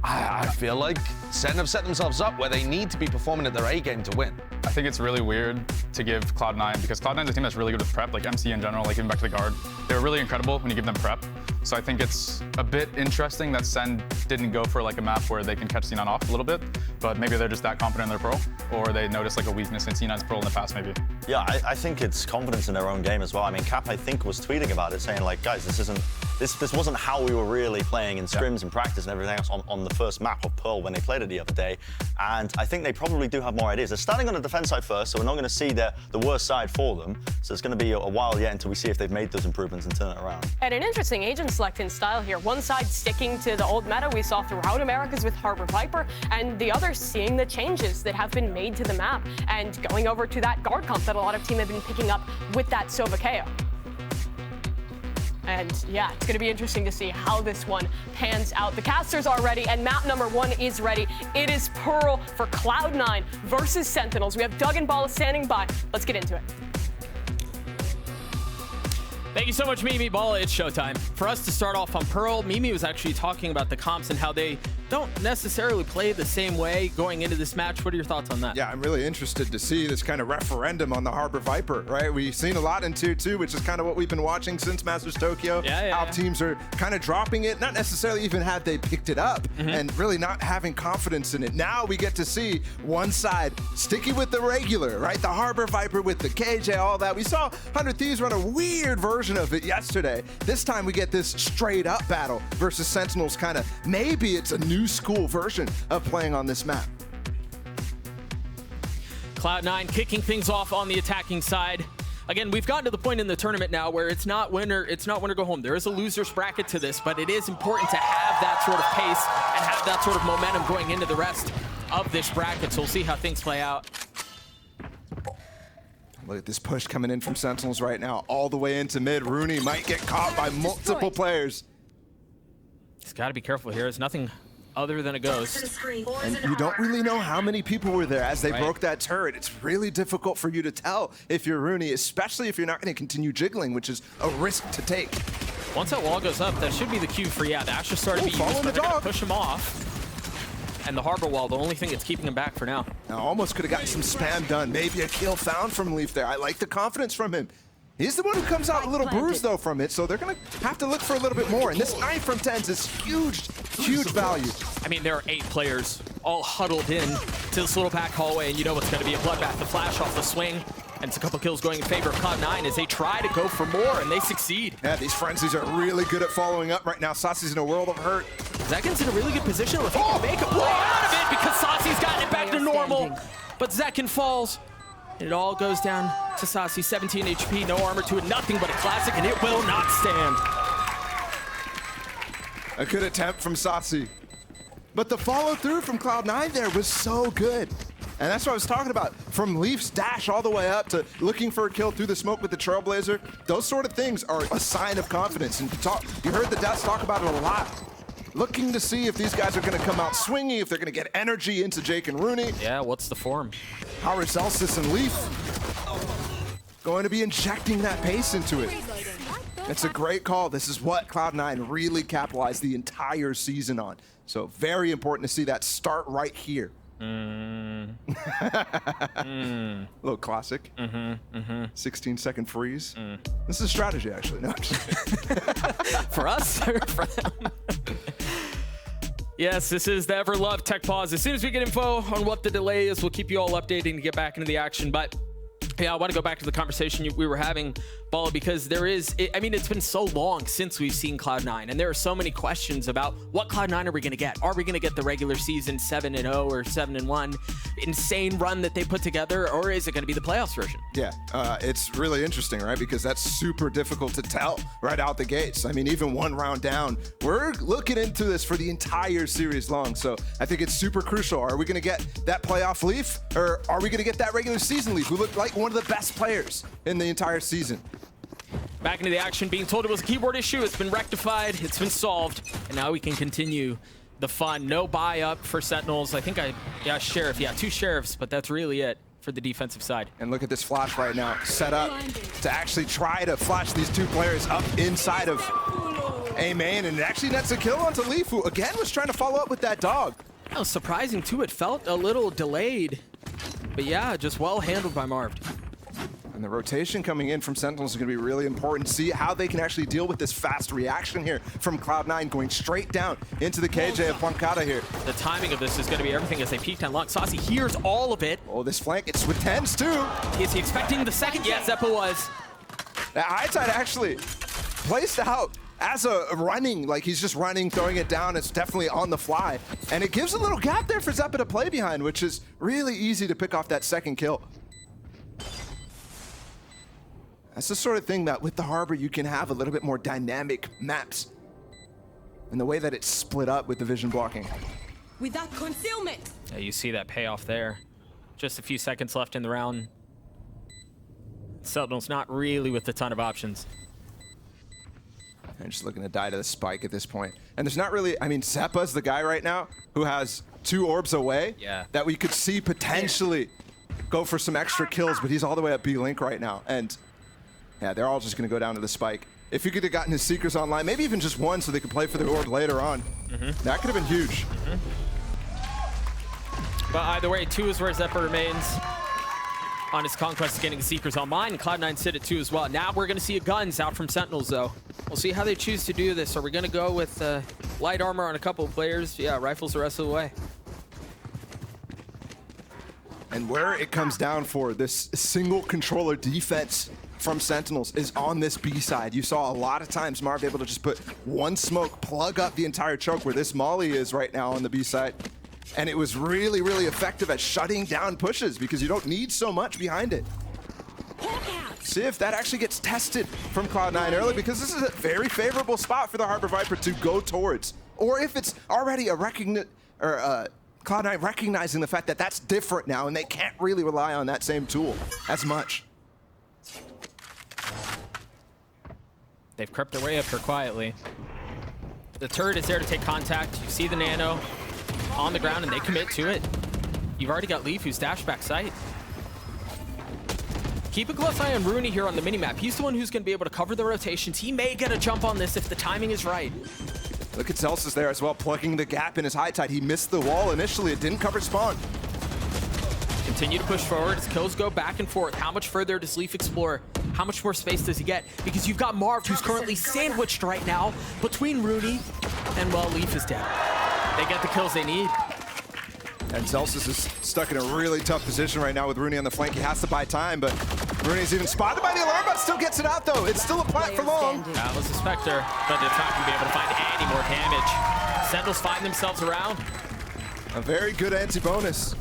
I feel like Sen have set themselves up where they need to be performing at their A game to win. I think it's really weird to give Cloud9, because Cloud9 is a team that's really good with prep, like MC in general, like even back to the guard. They were really incredible when you give them prep. So I think it's a bit interesting that Sen didn't go for like a map where they can catch C9 off a little bit, but maybe they're just that confident in their Pearl, or they noticed like a weakness in C9's Pearl in the past maybe. Yeah, I think it's confidence in their own game as well. I mean, Cap, I think, was tweeting about it, saying like, guys, this wasn't how we were really playing in scrims and practice and everything else on the first map of Pearl when they played it the other day. And I think they probably do have more ideas. They're starting on the defense side first, so we're not going to see the worst side for them. So it's going to be a while yet until we see if they've made those improvements and turn it around. And an interesting agent select in style here. One side sticking to the old meta we saw throughout Americas with Harbor Viper, and the other seeing the changes that have been made to the map and going over to that guard comp that a lot of teams have been picking up with that Sova KO. And yeah, it's going to be interesting to see how this one pans out. The casters are ready, and map number 1 is ready. It is Pearl for Cloud9 versus Sentinels. We have Doug and Bala standing by. Let's get into it. Thank you so much, Mimi. Bala, it's showtime. For us to start off on Pearl, Mimi was actually talking about the comps and how they don't necessarily play the same way going into this match. What are your thoughts on that? Yeah, I'm really interested to see this kind of referendum on the Harbor Viper, right? We've seen a lot in Tier 2, which is kind of what we've been watching since Masters Tokyo. How teams are kind of dropping it, not necessarily even had they picked it up, and really not having confidence in it. Now we get to see one side sticking with the regular, right? The Harbor Viper with the KJ, all that. We saw 100 Thieves run a weird version of it yesterday. This time we get this straight up battle versus Sentinels, kind of, maybe it's a new school version of playing on this map. Cloud9 kicking things off on the attacking side. Again, we've gotten to the point in the tournament now where it's not winner go home. There is a loser's bracket to this, but it is important to have that sort of pace and have that sort of momentum going into the rest of this bracket. So we'll see how things play out. Look at this push coming in from Sentinels right now, all the way into mid. Rooney might get caught by multiple players. He's got to be careful here. It's nothing other than a ghost. And you don't really know how many people were there as they broke that turret. It's really difficult for you to tell if you're Rooney, especially if you're not going to continue jiggling, which is a risk to take. Once that wall goes up, that should be the cue for, the Ash just started to be used, but they're going to push him off. And the Harbor Wall, the only thing that's keeping him back for now. Now, almost could have gotten some spam done. Maybe a kill found from Leaf there. I like the confidence from him. He's the one who comes out a little bruised, though, from it, so they're going to have to look for a little bit more. And this 9 from 10s is huge, huge value. I mean, there are 8 players all huddled in to this little back hallway, and you know it's going to be a bloodbath. The flash off the swing, and it's a couple kills going in favor of Cloud9 as they try to go for more, and they succeed. Yeah, these frenzies are really good at following up right now. Saucy's in a world of hurt. Zekin's in a really good position to make a play out of it because Saucy's gotten it back to normal, but Zekin falls. And it all goes down to Saucy, 17 HP, no armor to it, nothing but a classic, and it will not stand. A good attempt from Saucy. But the follow through from Cloud9 there was so good. And that's what I was talking about. From Leaf's dash all the way up to looking for a kill through the smoke with the Trailblazer, those sort of things are a sign of confidence. And you heard the Deaths talk about it a lot. Looking to see if these guys are going to come out swinging, if they're going to get energy into Jake and Rooney. Yeah, what's the form? Paracelsus and Leaf going to be injecting that pace into it. It's a great call. This is what Cloud9 really capitalized the entire season on. So very important to see that start right here. Little classic. 16-second freeze. This is strategy, actually. No, I'm just for us or for them? Yes, this is the ever-loved Tech Pause. As soon as we get info on what the delay is, we'll keep you all updated to get back into the action. But yeah, I want to go back to the conversation we were having, Balla, because there is, I mean, it's been so long since we've seen Cloud9, and there are so many questions about what Cloud9 are we going to get? Are we going to get the regular season 7-0 or 7-1 insane run that they put together, or is it going to be the playoffs version? Yeah, it's really interesting, right? Because that's super difficult to tell right out the gates. I mean, even one round down, we're looking into this for the entire series long. So I think it's super crucial. Are we going to get that playoff Leaf, or are we going to get that regular season Leaf who looked like one of the best players in the entire season? Back into the action, being told it was a keyboard issue. It's been rectified, it's been solved, and now we can continue the fun. No buy up for Sentinels. I think Sheriff, 2 Sheriffs, but that's really it for the defensive side. And look at this flash right now, set up to actually try to flash these 2 players up inside of A main, and it actually nets a kill onto Leaf, who again was trying to follow up with that dog. That was surprising too. It felt a little delayed, but yeah, just well handled by Marv. And the rotation coming in from Sentinels is going to be really important. See how they can actually deal with this fast reaction here from Cloud9, going straight down into the KJ of Pancada here. The timing of this is going to be everything as they peeked on Luck. Saucy hears all of it. Oh, this flank, it's with 10s too. Is he expecting the second? Yes, Zeppa was. That high tide actually placed out as a running, like he's just running, throwing it down. It's definitely on the fly. And it gives a little gap there for Zeppa to play behind, which is really easy to pick off that second kill. That's the sort of thing that with the Harbor, you can have a little bit more dynamic maps in the way that it's split up with the vision blocking. Without concealment. Yeah, you see that payoff there. Just a few seconds left in the round. Sentinel's not really with a ton of options. And just looking to die to the spike at this point. And there's not really, I mean, Zeppa's the guy right now who has 2 orbs away that we could see potentially go for some extra kills, but he's all the way up B-Link right now. And yeah, they're all just going to go down to the spike. If he could have gotten his Seekers online, maybe even just one so they could play for the orb later on, that could have been huge. But either way, 2 is where Zephyr remains on his conquest of getting Seekers online, and Cloud9 sit at 2 as well. Now we're going to see a guns out from Sentinels, though. We'll see how they choose to do this. Are we going to go with light armor on a couple of players? Yeah, rifles the rest of the way. And where it comes down for this single controller defense from Sentinels is on this B side. You saw a lot of times Marv able to just put one smoke, plug up the entire choke where this Molly is right now on the B side. And it was really, really effective at shutting down pushes because you don't need so much behind it. See if that actually gets tested from Cloud9 early, because this is a very favorable spot for the Harbor Viper to go towards. Or if it's already a Cloud9 recognizing the fact that that's different now and they can't really rely on that same tool as much. They've crept their way up here quietly. The turret is there to take contact. You see the nano on the ground and they commit to it. You've already got Leaf who's dashed back sight. Keep a close eye on Rooney here on the minimap. He's the one who's going to be able to cover the rotations. He may get a jump on this if the timing is right. Look at Celsius there as well, plugging the gap in his high tide. He missed the wall initially. It didn't cover spawn. Continue to push forward as kills go back and forth. How much further does Leaf explore? How much more space does he get? Because you've got Marv, who's currently sandwiched right now between Rooney and, well, Leaf is dead. They get the kills they need. And Celsius is stuck in a really tough position right now with Rooney on the flank. He has to buy time, but Rooney's even spotted by the alarm bot, still gets it out though. It's still a plant for long. That was a Spectre, but it's not going to be able to find any more damage. Sentinels find themselves around. A very good anti-bonus.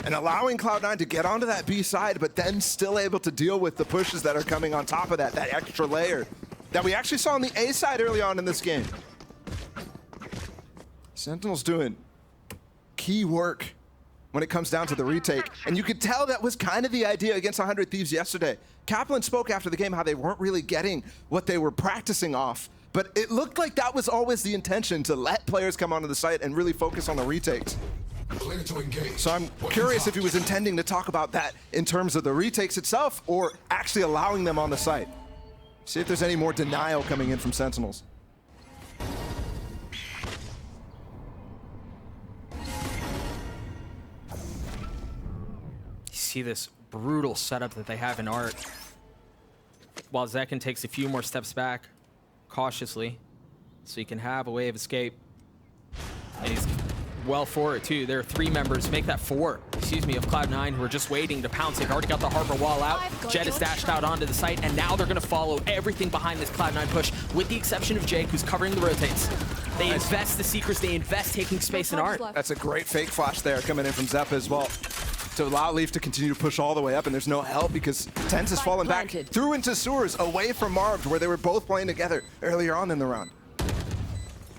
And allowing Cloud9 to get onto that B side, but then still able to deal with the pushes that are coming on top of that extra layer that we actually saw on the A side early on in this game. Sentinels doing key work when it comes down to the retake. And you could tell that was kind of the idea against 100 Thieves yesterday. Kaplan spoke after the game how they weren't really getting what they were practicing off. But it looked like that was always the intention, to let players come onto the site and really focus on the retakes. So I'm curious if he was intending to talk about that in terms of the retakes itself or actually allowing them on the site. See if there's any more denial coming in from Sentinels. See this brutal setup that they have in Art. While Zekin takes a few more steps back, cautiously, so he can have a way of escape. And he's well for it too. There are 3 members, make that 4, excuse me, of Cloud9 who are just waiting to pounce. They've already got the Harbor wall out. Jet is dashed out onto the site, and now they're gonna follow everything behind this Cloud9 push, with the exception of Jake, who's covering the rotates. They invest the Seekers, they invest taking space in Art. That's a great fake flash there coming in from Zeppa as well, to allow Leaf to continue to push all the way up, and there's no help because Tense has fallen back through into sewers away from Marv, where they were both playing together earlier on in the round.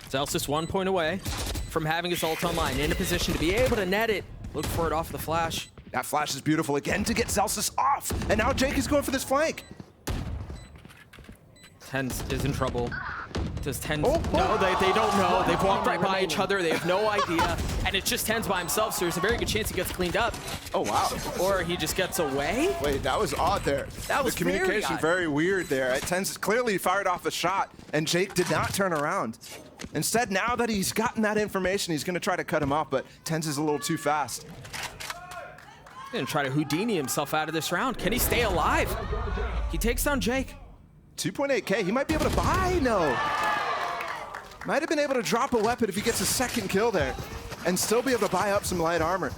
Celsius 1 point away from having his ult online, in a position to be able to net it. Look for it off the flash. That flash is beautiful again to get Celsius off, and now Jake is going for this flank. Tense is in trouble. Does Tense... No, they don't know. They've walked right by each other. They have no idea. And it's just Tense by himself, so there's a very good chance he gets cleaned up. Oh, wow. Or he just gets away. Wait, that was odd there. That was the communication very weird there. Tense clearly fired off a shot, and Jake did not turn around. Instead, now that he's gotten that information, he's going to try to cut him off, but Tense is a little too fast. He's going to try to Houdini himself out of this round. Can he stay alive? He takes down Jake. 2.8K, he might be able to buy, no. Might have been able to drop a weapon if he gets a second kill there and still be able to buy up some light armor.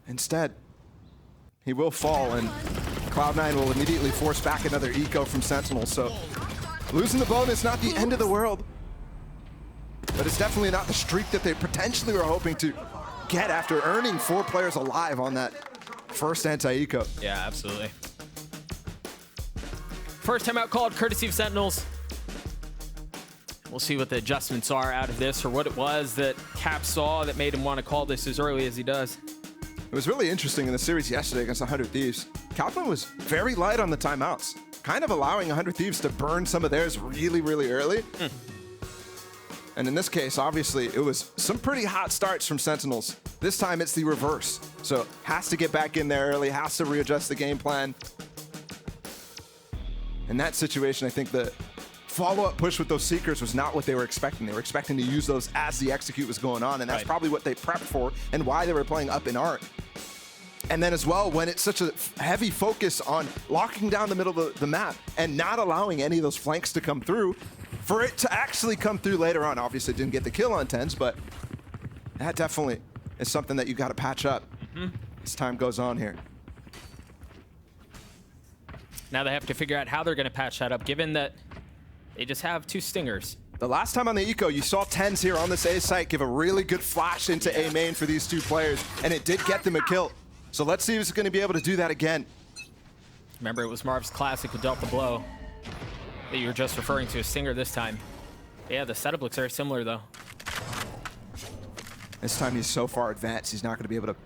Instead, he will fall, and Cloud9 will immediately force back another eco from Sentinel. So losing the bonus, not the end of the world, but it's definitely not the streak that they potentially were hoping to get after earning 4 players alive on that first anti-eco. Yeah, absolutely. First timeout called courtesy of Sentinels. We'll see what the adjustments are out of this, or what it was that Cap saw that made him want to call this as early as he does. It was really interesting in the series yesterday against 100 Thieves. Kaplan was very light on the timeouts, kind of allowing 100 Thieves to burn some of theirs really, really early. And in this case, obviously, it was some pretty hot starts from Sentinels. This time it's the reverse. So has to get back in there early, has to readjust the game plan. In that situation, I think the follow-up push with those Seekers was not what they were expecting. They were expecting to use those as the execute was going on, and that's probably what they prepped for and why they were playing up in art. And then as well, when it's such a heavy focus on locking down the middle of the map and not allowing any of those flanks to come through, for it to actually come through later on. Obviously didn't get the kill on TenZ, but that definitely is something that you got to patch up as time goes on here. Now they have to figure out how they're going to patch that up, given that they just have 2 stingers. The last time on the eco, you saw TenZ here on this A site give a really good flash into A main for these 2 players, and it did get them a kill. So let's see if he's going to be able to do that again. Remember, it was Marv's classic who dealt the blow that you were just referring to, a stinger this time. Yeah, the setup looks very similar, though. This time he's so far advanced, he's not going to be able to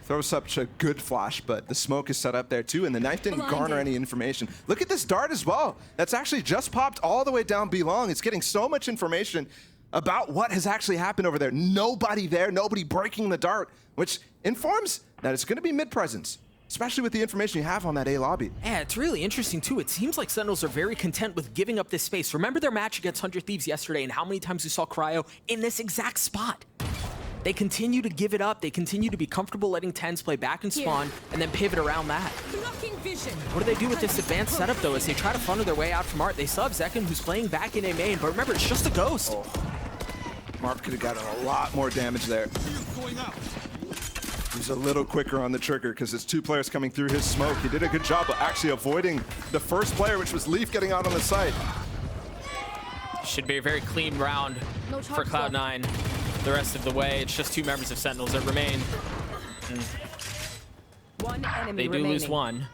throw such a good flash, but the smoke is set up there too, and the knife didn't garner any information. Look at this dart as well. That's actually just popped all the way down B long. It's getting so much information about what has actually happened over there. Nobody there, nobody breaking the dart, which informs that it's going to be mid-presence, especially with the information you have on that A lobby. Yeah, it's really interesting too. It seems like Sentinels are very content with giving up this space. Remember their match against 100 Thieves yesterday and how many times we saw Cryo in this exact spot? They continue to give it up. They continue to be comfortable letting TenZ play back and spawn and then pivot around that. What do they do with this advanced setup though as they try to funnel their way out from art? They still have Zekken who's playing back in A main, but remember, it's just a ghost. Oh. Marv could have gotten a lot more damage there. He's a little quicker on the trigger because it's 2 players coming through his smoke. He did a good job of actually avoiding the first player, which was Leaf getting out on the site. Should be a very clean round for Cloud9 the rest of the way. It's just 2 members of Sentinels that remain. One enemy they do remaining. lose 1.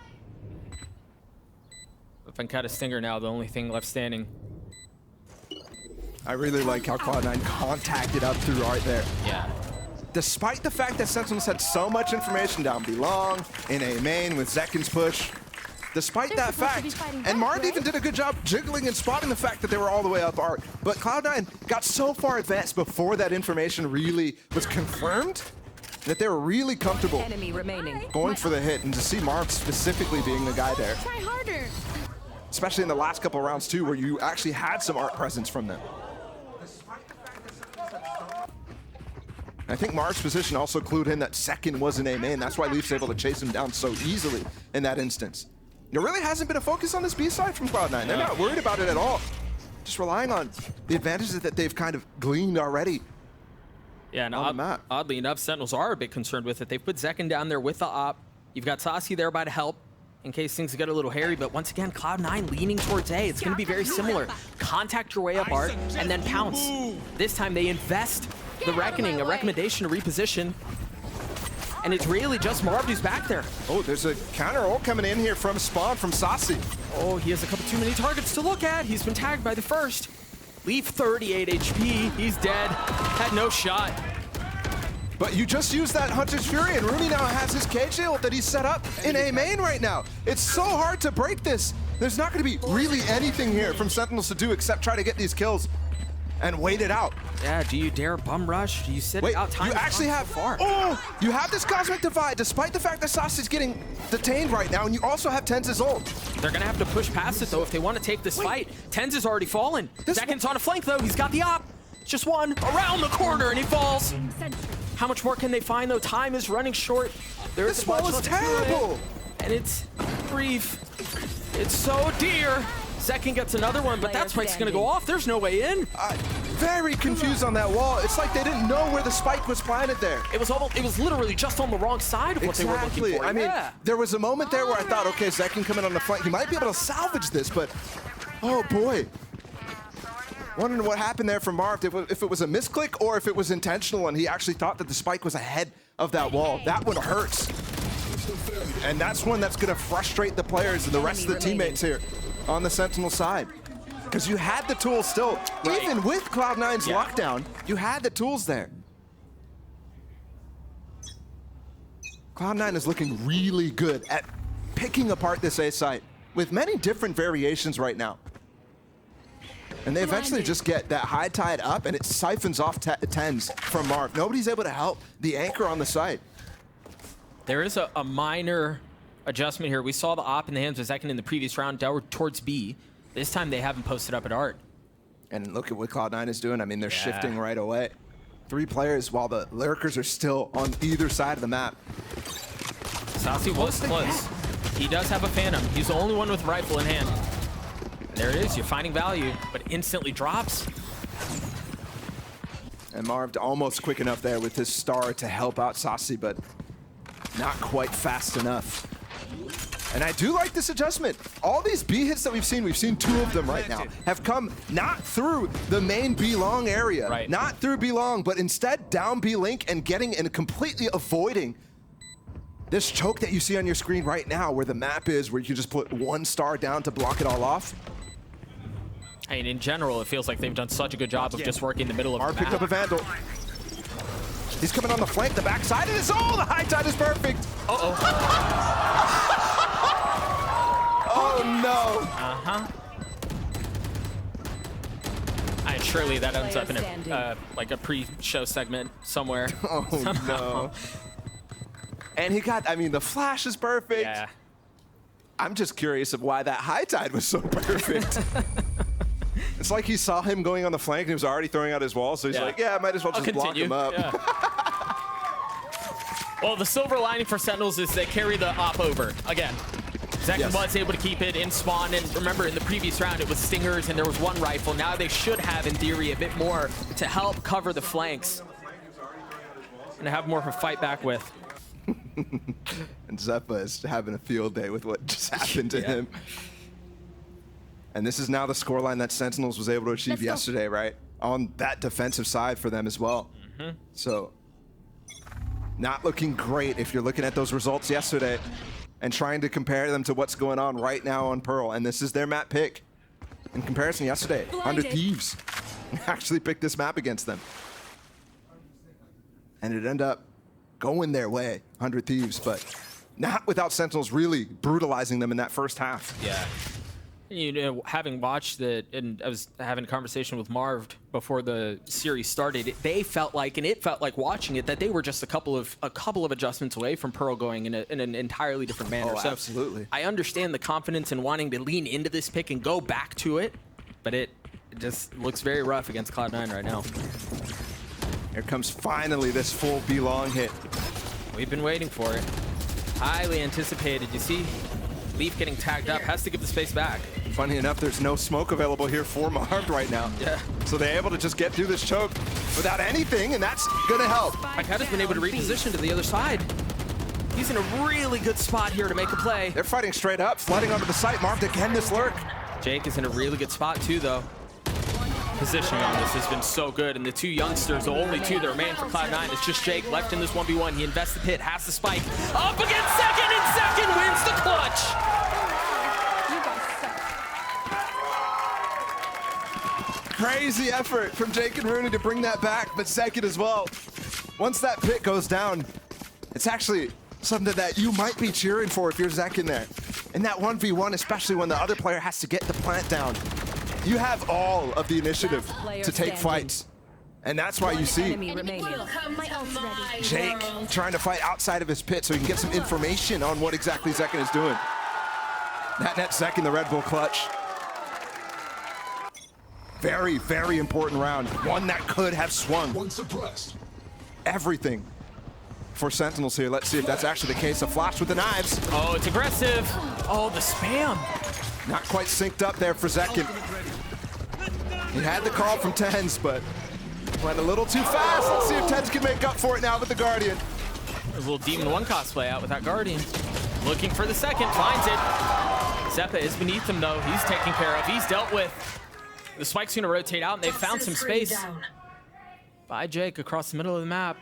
If I cut a stinger now, the only thing left standing. I really like how Cloud9 contacted up through art there. Yeah. Despite the fact that Sentinels had so much information down belong, in A main with Zekken's push, despite that fact, and Marv even did a good job jiggling and spotting the fact that they were all the way up art, but Cloud9 got so far advanced before that information really was confirmed that they were really comfortable going for the hit, and to see Marv specifically being the guy there. Try harder. Especially in the last couple of rounds too, where you actually had some art presence from them. I think Marv's position also clued in that Zekken was an A main. That's why Leaf's able to chase him down so easily in that instance. There really hasn't been a focus on this B side from Cloud9. They're not worried about it at all. Just relying on the advantages that they've kind of gleaned already. Yeah, and oddly enough, Sentinels are a bit concerned with it. They've put Zekken down there with the op. You've got Sassy there by to help in case things get a little hairy, but once again, Cloud9 leaning towards A. It's gonna be very similar. Contact your way up art and then pounce. This time they invest the Reckoning, a recommendation to reposition. And it's really just Marv who's back there. Oh, there's a counter ult coming in here from Spawn, from Sassy. Oh, he has a couple too many targets to look at. He's been tagged by the first. Leaf 38 HP, he's dead. Had no shot. But you just used that Hunter's Fury, and Rooney now has his cage ult that he's set up in A main right now. It's so hard to break this. There's not gonna be really anything here from Sentinels to do except try to get these kills and wait it out. Yeah, do you dare bum rush? Do you sit out time? You actually have far. Oh, you have this Cosmic Divide, despite the fact that Sassy's getting detained right now, and you also have TenZ's ult. They're gonna have to push past it though if they want to take this fight. TenZ is already fallen. Zekken's on a flank though. He's got the op. Just one around the corner and he falls. How much more can they find though? Time is running short. This wall is terrible. And it's brief. It's so dear. Zekken gets another one, but that spike's gonna go off. There's no way in. Very confused on that wall. It's like they didn't know where the spike was planted there. It was literally just on the wrong side of what they were looking for. I mean, there was a moment there where I thought, okay, Zekken coming on the flank, he might be able to salvage this, but oh boy. Wondering what happened there from Marv, if it was a misclick or if it was intentional and he actually thought that the spike was ahead of that wall. That one hurts. And that's one that's gonna frustrate the players and the rest of the teammates here on the Sentinel side. Because you had the tools still, even with Cloud9's lockdown, you had the tools there. Cloud9 is looking really good at picking apart this A site with many different variations right now. And they eventually just get that high tide up and it siphons off TenZ from Marv. Nobody's able to help the anchor on the site. There is a minor adjustment here. We saw the op in the hands of Zekin in the previous round. They were towards B. This time they haven't posted up at Art. And look at what Cloud9 is doing. I mean, they're shifting right away. 3 players while the lurkers are still on either side of the map. Sassy was close. He does have a Phantom. He's the only one with a rifle in hand. And there it is. You're finding value, but instantly drops. And Marv almost quick enough there with his star to help out Sassy, but not quite fast enough. And I do like this adjustment. All these B hits that we've seen 2 of them right now, have come not through the main B long area, not through B long, but instead down B link and getting and completely avoiding this choke that you see on your screen right now, where the map is, where you can just put 1 star down to block it all off. I mean, in general, it feels like they've done such a good job of just working the middle of the map. Picked up a Vandal. He's coming on the flank, the backside, and it's all the high tide is perfect. Uh-oh. Oh no. Uh-huh. And surely that ends up in a like a pre-show segment somewhere. Oh somehow. no. And he got, I mean, the flash is perfect. Yeah. I'm just curious of why that high tide was so perfect. It's like he saw him going on the flank and he was already throwing out his wall, so he's like, yeah, I might as well just block him up. Yeah. Well, the silver lining for Sentinels is they carry the op over again. Zekin was able to keep it in spawn, and remember in the previous round it was Stingers and there was 1 rifle. Now they should have, in theory, a bit more to help cover the flanks and have more of a fight back with. And Zeppa is having a field day with what just happened to him. And this is now the scoreline that Sentinels was able to achieve yesterday, right? On that defensive side for them as well. So, not looking great if you're looking at those results yesterday and trying to compare them to what's going on right now on Pearl. And this is their map pick. In comparison yesterday, 100 Thieves actually picked this map against them. And it ended up going their way, 100 Thieves, but not without Sentinels really brutalizing them in that first half. Yeah. You know, having watched it, and I was having a conversation with Marv before the series started, they felt like, and it felt like watching it, that they were just a couple of adjustments away from Pearl going in an entirely different manner. Oh, so absolutely. I understand the confidence in wanting to lean into this pick and go back to it, but it just looks very rough against Cloud9 right now. Here comes finally this full B long hit. We've been waiting for it. Highly anticipated. You see Leaf getting tagged up, has to give the space back. Funny enough, there's no smoke available here for Marv right now. Yeah. So they're able to just get through this choke without anything, and that's gonna help. Mike has been able to reposition to the other side. He's in a really good spot here to make a play. They're fighting straight up, flooding onto the site. Marv again this lurk. Jake is in a really good spot too, though. Positioning on this has been so good, and the 2 youngsters, the only 2 that remain for Cloud9, it's just Jake left in this 1v1. He invests the pit, has the spike, up against Second, and Second wins the clutch. Crazy effort from Jake and Rooney to bring that back, but Second as well. Once that pit goes down, it's actually something that you might be cheering for if you're Zek in there. In that 1v1, especially when the other player has to get the plant down, you have all of the initiative to take fights. And that's why you see Jake trying to fight outside of his pit so he can get some information on what exactly Zekin is doing. That net Zek in the Red Bull clutch. Very, very important round. One that could have swung everything for Sentinels here. Let's see if that's actually the case. A flash with the knives. Oh, it's aggressive. Oh, the spam. Not quite synced up there for Zekin. He had the call from Tens, but went a little too fast. Let's see if Tens can make up for it now with the Guardian. A little Demon 1 cosplay out with that Guardian. Looking for the second, finds it. Zeppa is beneath him though. He's taken care of, he's dealt with. The spike's gonna rotate out and they found some space. By Jake across the middle of the map.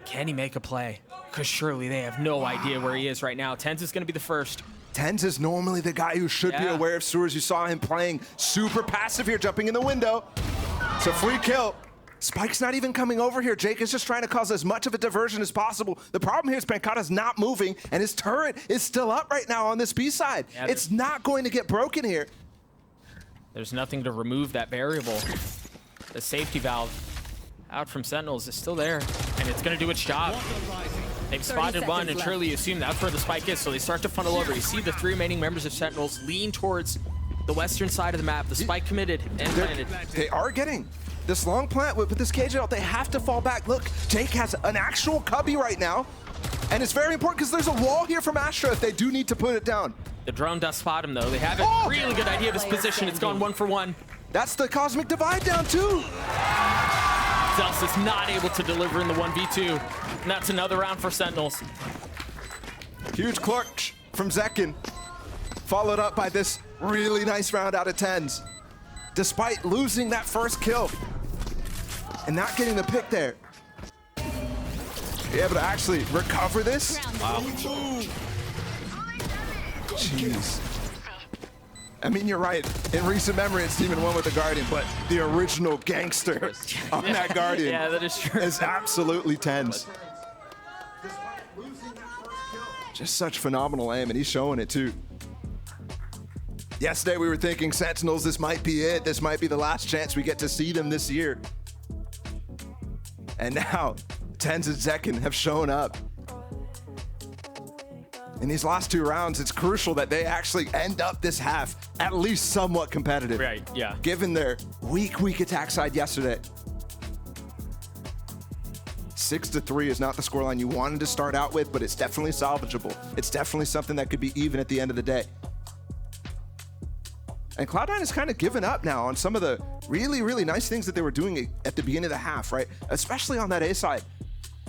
Can he make a play? Because surely they have no idea where he is right now. Tens is gonna be the first. Tens is normally the guy who should be aware of sewers. You saw him playing super passive here, jumping in the window. It's a free kill. Spike's not even coming over here. Jake is just trying to cause as much of a diversion as possible. The problem here is Pancata's not moving, and his turret is still up right now on this B side. Yeah, it's not going to get broken here. There's nothing to remove that variable. The safety valve out from Sentinels is still there, and it's going to do its job. They've spotted one, and surely you assume that's where the spike is, so they start to funnel over. You see the 3 remaining members of Sentinels lean towards the western side of the map. The spike committed and planted. They are getting this long plant with this cage out. They have to fall back. Look, Jake has an actual cubby right now, and it's very important because there's a wall here from Astra if they do need to put it down. The drone does spot him, though. They have a really good idea of his position. It's gone 1 for 1. That's the Cosmic Divide down, too. Zealous is not able to deliver in the 1v2, and that's another round for Sentinels. Huge clutch from Zekin, followed up by this really nice round out of 10s. Despite losing that first kill and not getting the pick there, be able to actually recover this. Wow. Jeez. I mean, you're right. In recent memory, it's Demon 1 with the Guardian, but the original gangster on that Guardian yeah, that is true. is absolutely 10s. Just such phenomenal aim, and he's showing it too. Yesterday, we were thinking, Sentinels, this might be it. This might be the last chance we get to see them this year. And now, 10s and Zekin have shown up. In these last 2 rounds, it's crucial that they actually end up this half at least somewhat competitive. Right, yeah. Given their weak attack side yesterday. 6-3 is not the scoreline you wanted to start out with, but it's definitely salvageable. It's definitely something that could be even at the end of the day. And Cloud9 has kind of given up now on some of the really nice things that they were doing at the beginning of the half, right? Especially on that A side.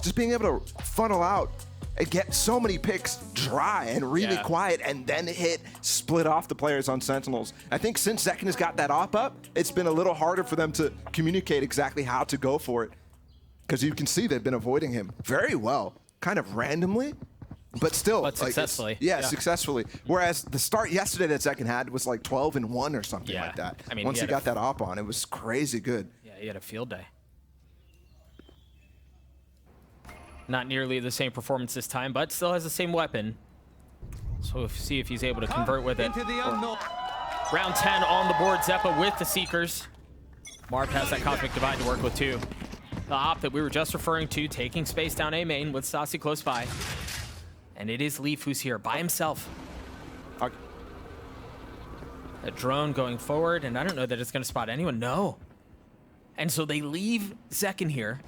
Just being able to funnel out and get so many picks dry and really quiet, and then hit split off the players on Sentinels. I think since Zekin has got that op up, it's been a little harder for them to communicate exactly how to go for it. Because you can see they've been avoiding him very well, kind of randomly, but still. But successfully. Yeah, successfully. Whereas the start yesterday that Zekin had was like 12-1 or something like that. I mean, once he got that op on, it was crazy good. Yeah, he had a field day. Not nearly the same performance this time, but still has the same weapon. So we'll see if he's able to convert with it. Round 10 on the board. Zeppa with the Seekers. Marv has that Cosmic Divide to work with too. The op that we were just referring to, taking space down A main with Stassi close by. And it is Leaf who's here by himself. A drone going forward, and I don't know that it's going to spot anyone. No. And so they leave Zekin here.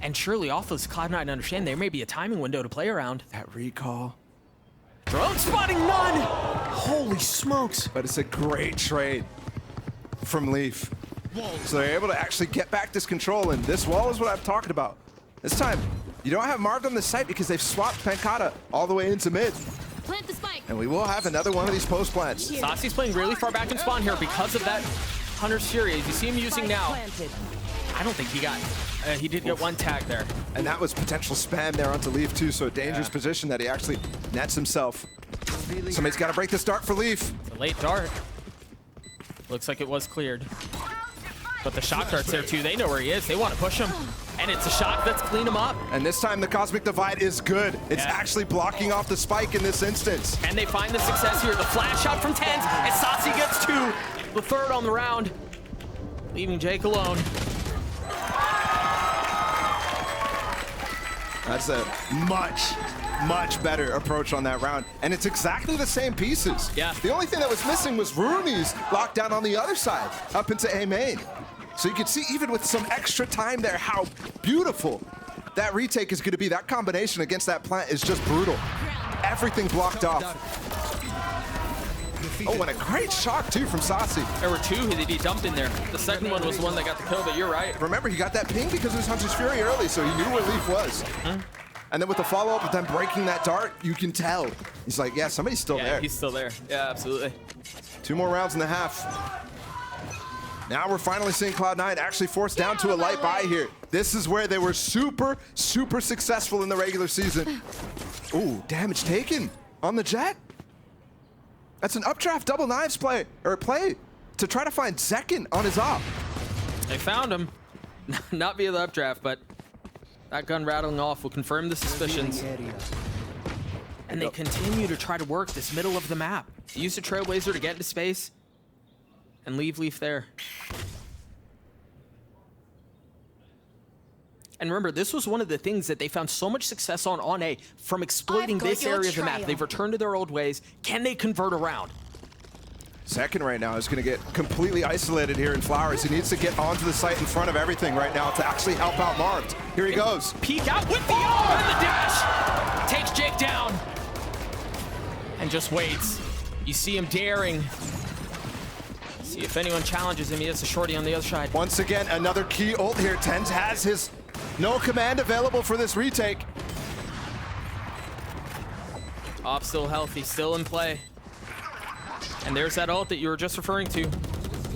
And surely off those Cloud9 understand there may be a timing window to play around. That recall. Drone spotting none! Holy smokes. But it's a great trade from Leaf. So they're able to actually get back this control, and this wall is what I'm talking about. This time, you don't have Marv on the site because they've swapped Pancata all the way into mid. Plant the spike. And we will have another one of these post plants. Stassi's playing really far back in spawn here because of that Hunter's Fury. As you see him using now, I don't think he got, he did get one tag there. And that was potential spam there onto Leaf too, so a dangerous position that he actually nets himself. Somebody's got to break this dart for Leaf. It's a late dart. Looks like it was cleared. But the shock dart's there too. They know where he is. They want to push him. And it's a shock that's clean him up. And this time the Cosmic Divide is good. It's actually blocking off the spike in this instance. And they find the success here. The flash shot from 10s, and Stassi gets 2. The third on the round, leaving Jake alone. That's a much better approach on that round. And it's exactly the same pieces. Yeah. The only thing that was missing was Rooney's lockdown on the other side, up into A main. So you can see, even with some extra time there, how beautiful that retake is going to be. That combination against that plant is just brutal. Everything blocked off. Oh, and a great shock, too, from Stassi. There were 2 that he dumped in there. The second one was the one that got the kill, but you're right. Remember, he got that ping because it was Hunter's Fury early, so he knew where Leaf was. And then with the follow-up of them breaking that dart, you can tell. He's like, yeah, somebody's still there. Yeah, he's still there. Yeah, absolutely. 2 more rounds and a half. Now we're finally seeing Cloud9 actually forced down to a light buy here. This is where they were super successful in the regular season. Ooh, damage taken on the Jet. That's an updraft double knives play to try to find Zekin on his op. They found him. Not via the updraft, but that gun rattling off will confirm the suspicions. And they continue to try to work this middle of the map. Use the Trailblazer to get into space and leave Leaf there. And remember, this was one of the things that they found so much success on A, from exploiting this area of the map. They've returned to their old ways. Can they convert around? Second right now is going to get completely isolated here in Flowers. He needs to get onto the site in front of everything right now to actually help out Marved. Here he goes. Peek out with the arm and the dash. Takes Jake down. And just waits. You see him daring. See if anyone challenges him. He has a shorty on the other side. Once again, another key ult here. Tens has his no command available for this retake. Op still healthy, still in play. And there's that ult that you were just referring to.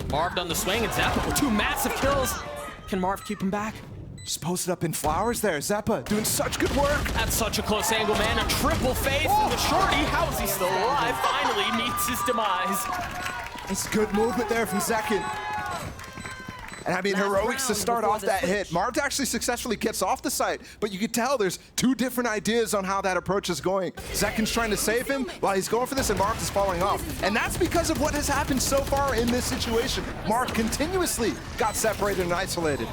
Marv on the swing, and Zeppa with 2 massive kills. Can Marv keep him back? Just posted up in Flowers there. Zeppa doing such good work. That's such a close angle, man. A triple face, and the shorty, how is he still alive? Finally meets his demise. It's good movement there from Zekin. And I mean, heroics to start off that hit. Marv actually successfully gets off the site, but you can tell there's 2 different ideas on how that approach is going. Zekin's trying to save him while he's going for this, and Marv is falling off. And that's because of what has happened so far in this situation. Marv continuously got separated and isolated.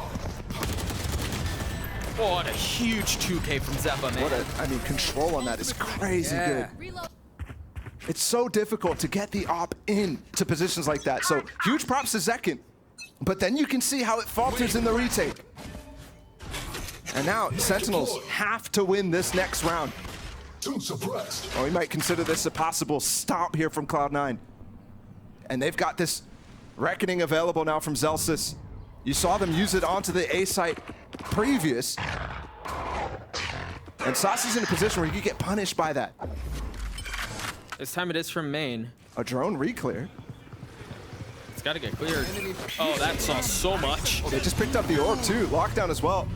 Oh, what a huge 2K from Zeppa, man. Control on that is crazy good. It's so difficult to get the op in to positions like that. So huge props to Zekin. But then you can see how it falters in the retake. And now Sentinels have to win this next round. Oh, we might consider this a possible stop here from Cloud9. And they've got this Reckoning available now from Zelsis. You saw them use it onto the A site previous. And Saucy's in a position where he could get punished by that. This time it is from main. A drone reclear. It's got to get cleared. Oh, that saw so much. They just picked up the orb too. Lockdown as well.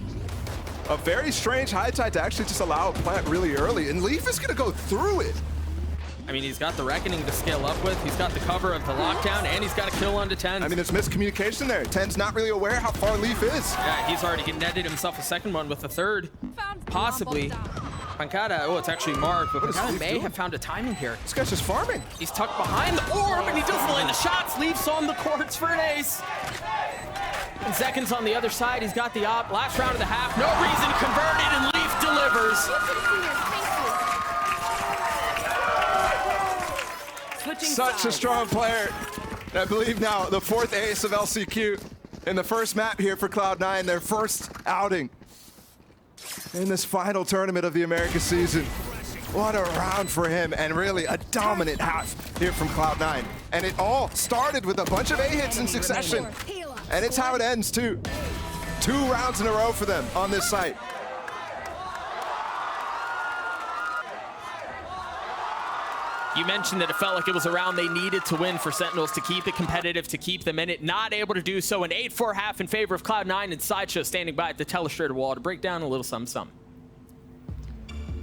A very strange high tide to actually just allow a plant really early. And Leaf is going to go through it. I mean, he's got the Reckoning to scale up with. He's got the cover of the lockdown, and he's got a kill onto Tens. I mean, there's miscommunication there. Tens not really aware how far Leaf is. Yeah, he's already netted himself a second one with a third. Possibly. Pancada, oh, it's actually Marv, but Pancada may have found a timing here. This guy's just farming. He's tucked behind the orb, and he doesn't land the shots. Leaf's on the courts for an ace. And Zekin's on the other side. He's got the op. Last round of the half. No reason to convert it, and Leaf delivers. Such a strong player. I believe now the fourth ace of LCQ in the first map here for Cloud9, their first outing in this final tournament of the Americas season. What a round for him, and really a dominant half here from Cloud9. And it all started with a bunch of A hits in succession. And it's how it ends too. 2 rounds in a row for them on this site. You mentioned that it felt like it was a round they needed to win for Sentinels to keep it competitive, to keep them in it. Not able to do so. An 8-4 half in favor of Cloud9, and Sideshow standing by at the telestrator wall to break down a little something.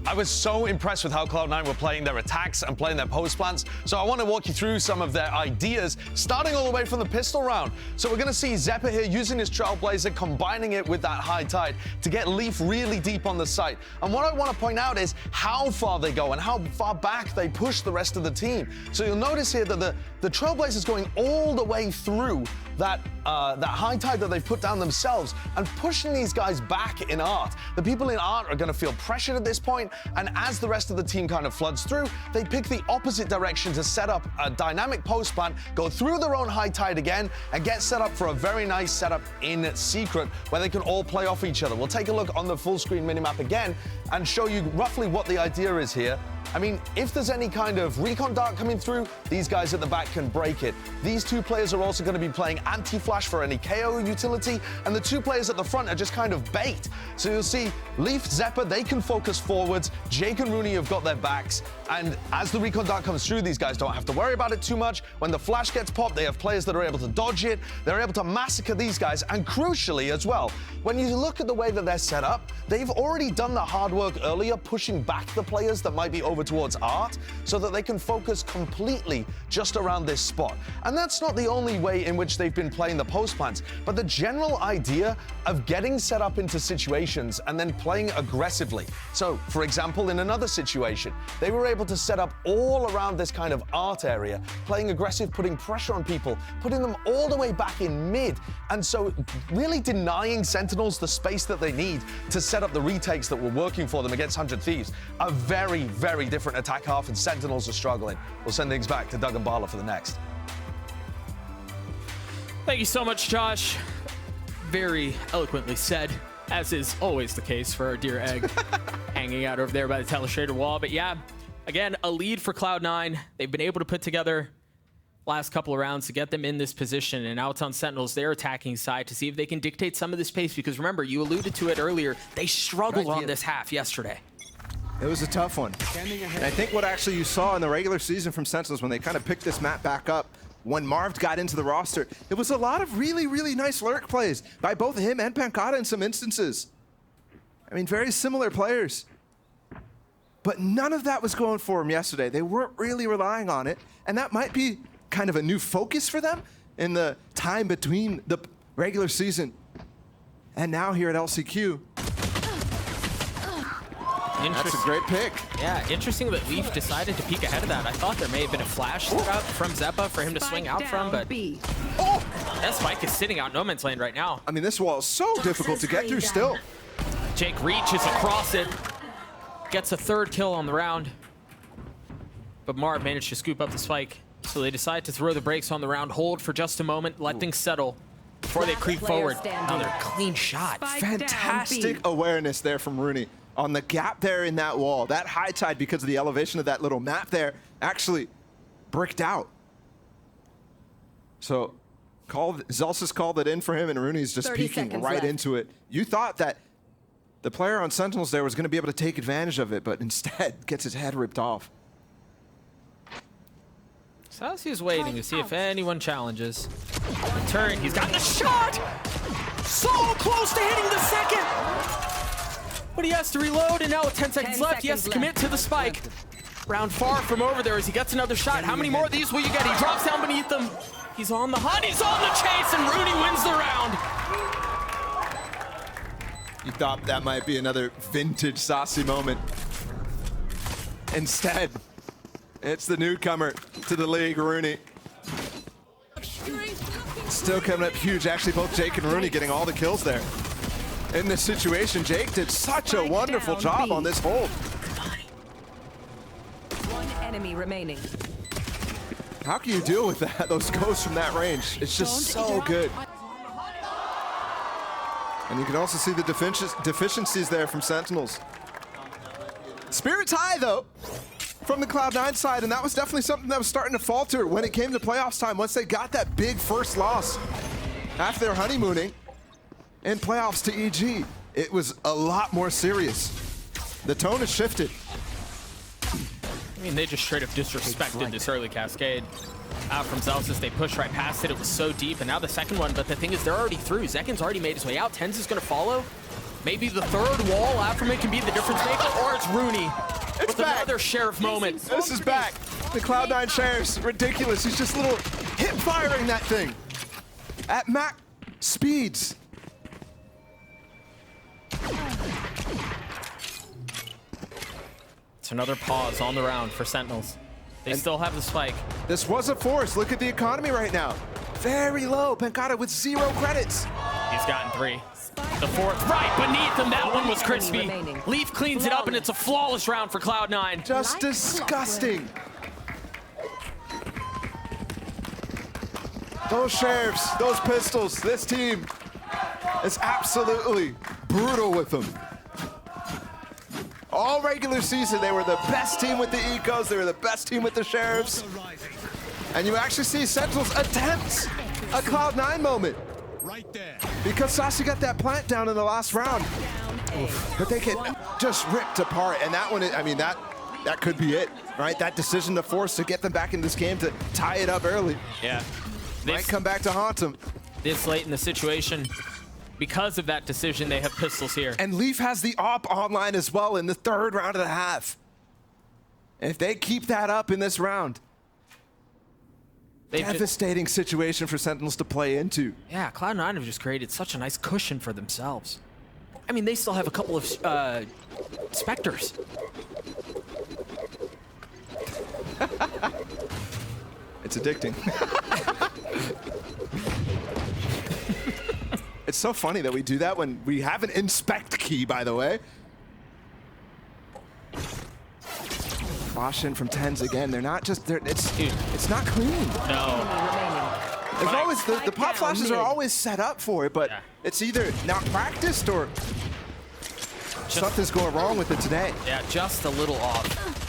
I was so impressed with how Cloud9 were playing their attacks and playing their post plants. So I want to walk you through some of their ideas, starting all the way from the pistol round. So we're going to see Zeppa here using his Trailblazer, combining it with that high tide to get Leaf really deep on the site. And what I want to point out is how far they go and how far back they push the rest of the team. So you'll notice here that the Trailblazer is going all the way through that high tide that they've put down themselves and pushing these guys back in art. The people in art are going to feel pressured at this point, and as the rest of the team kind of floods through, they pick the opposite direction to set up a dynamic post plant, go through their own high tide again, and get set up for a very nice setup in secret where they can all play off each other. We'll take a look on the full screen minimap again and show you roughly what the idea is here. I mean, if there's any kind of recon dart coming through, these guys at the back can break it. These 2 players are also going to be playing anti-flash for any KO utility, and the 2 players at the front are just kind of bait. So you'll see Leaf, Zeppa, they can focus forwards. Jake and Rooney have got their backs, and as the recon dart comes through, these guys don't have to worry about it too much. When the flash gets popped, they have players that are able to dodge it. They're able to massacre these guys, and crucially as well, when you look at the way that they're set up, they've already done the hard work earlier, pushing back the players that might be over towards art so that they can focus completely just around this spot. And that's not the only way in which they've been playing the post plants, but the general idea of getting set up into situations and then playing aggressively. So, for example, in another situation, they were able to set up all around this kind of art area, playing aggressive, putting pressure on people, putting them all the way back in mid, and so really denying Sentinels the space that they need to set up the retakes that were working for them against 100 Thieves. A very, very different attack half, and Sentinels are struggling. We'll send things back to Doug and Bala for the next. Thank you so much, Josh. Very eloquently said, as is always the case for our dear Egg hanging out over there by the telestrator wall. But yeah, again, a lead for Cloud9. They've been able to put together last couple of rounds to get them in this position, and now it's on Sentinels, their attacking side, to see if they can dictate some of this pace, because remember, you alluded to it earlier, they struggled on this half yesterday. It was a tough one. And I think what actually you saw in the regular season from Sentinels when they kind of picked this map back up, when Marv got into the roster, it was a lot of really, really nice lurk plays by both him and Pancata in some instances. I mean, very similar players. But none of that was going for him yesterday. They weren't really relying on it, and that might be kind of a new focus for them in the time between the regular season and now here at LCQ. That's a great pick. Yeah, interesting that Leaf decided to peek ahead of that. I thought there may have been a flash set up from Zeppa for him to swing out from, but that spike is sitting out no man's land right now. I mean, this wall is so difficult to get through still. Jake reaches across it, gets a third kill on the round, but Marv managed to scoop up the spike. So they decide to throw the brakes on the round, hold for just a moment, let things settle before they creep forward. Another clean shot. Fantastic awareness there from Rooney on the gap there in that wall. That high tide, because of the elevation of that little map there, actually bricked out. So Zelsis called it in for him, and Rooney's just peeking right into it. You thought that the player on Sentinels there was going to be able to take advantage of it, but instead gets his head ripped off. Saucy's waiting to see if anyone challenges. Turn, he's got the shot! So close to hitting the second! But he has to reload, and now with 10 seconds left, he has to commit to the spike. Round far from over there as he gets another shot. How many more of these will you get? He drops down beneath them. He's on the hunt, he's on the chase, and Rooney wins the round. You thought that might be another vintage Saucy moment. Instead, it's the newcomer to the league, Rooney. Still coming up huge. Actually, both Jake and Rooney getting all the kills there. In this situation, Jake did such a wonderful job on this hold. One enemy remaining. How can you deal with that? Those ghosts from that range. It's just so good. And you can also see the deficiencies there from Sentinels. Spirits high, though, from the Cloud9 side, and that was definitely something that was starting to falter when it came to playoffs time. Once they got that big first loss after their honeymooning in playoffs to EG, it was a lot more serious. The tone has shifted. I mean, they just straight up disrespected this early cascade. Out from Zelsis, they push right past it. It was so deep, and now the second one, but the thing is, they're already through. Zekken's already made his way out. Tens is gonna follow. Maybe the third wall after it can be the difference maker, or it's Rooney with another Sheriff moment. This is back. The Cloud9 Sheriff's ridiculous. He's just little hip firing that thing at Mac speeds. It's another pause on the round for Sentinels. They still have the spike. This was a force. Look at the economy right now. Very low. Pancata with 0 credits. He's gotten 3. The fourth right beneath him. That one was crispy. Leaf cleans it up, and it's a flawless round for Cloud9. Just disgusting. Those sheriffs, those pistols, this team is absolutely brutal with them. All regular season, they were the best team with the ecos. They were the best team with the sheriffs. And you actually see Sentinels attempt a Cloud9 moment. Right there. Because Saucy got that plant down in the last round. But they get just ripped apart. And that one, I mean, that could be it, right? That decision to force to get them back in this game to tie it up early. Yeah. Might come back to haunt them. This late in the situation, because of that decision, they have pistols here. And Leaf has the AWP online as well in the third round of the half. If they keep that up in this round, devastating situation for Sentinels to play into. Yeah, Cloud9 have just created such a nice cushion for themselves. I mean, they still have a couple of Spectres. It's addicting. It's so funny that we do that when we have an inspect key, by the way. Caution from 10s again. They're not just, it's not clean. No. There's always, the pop flashes are always set up for it, but it's either not practiced or something's going wrong with it today. Yeah, just a little off.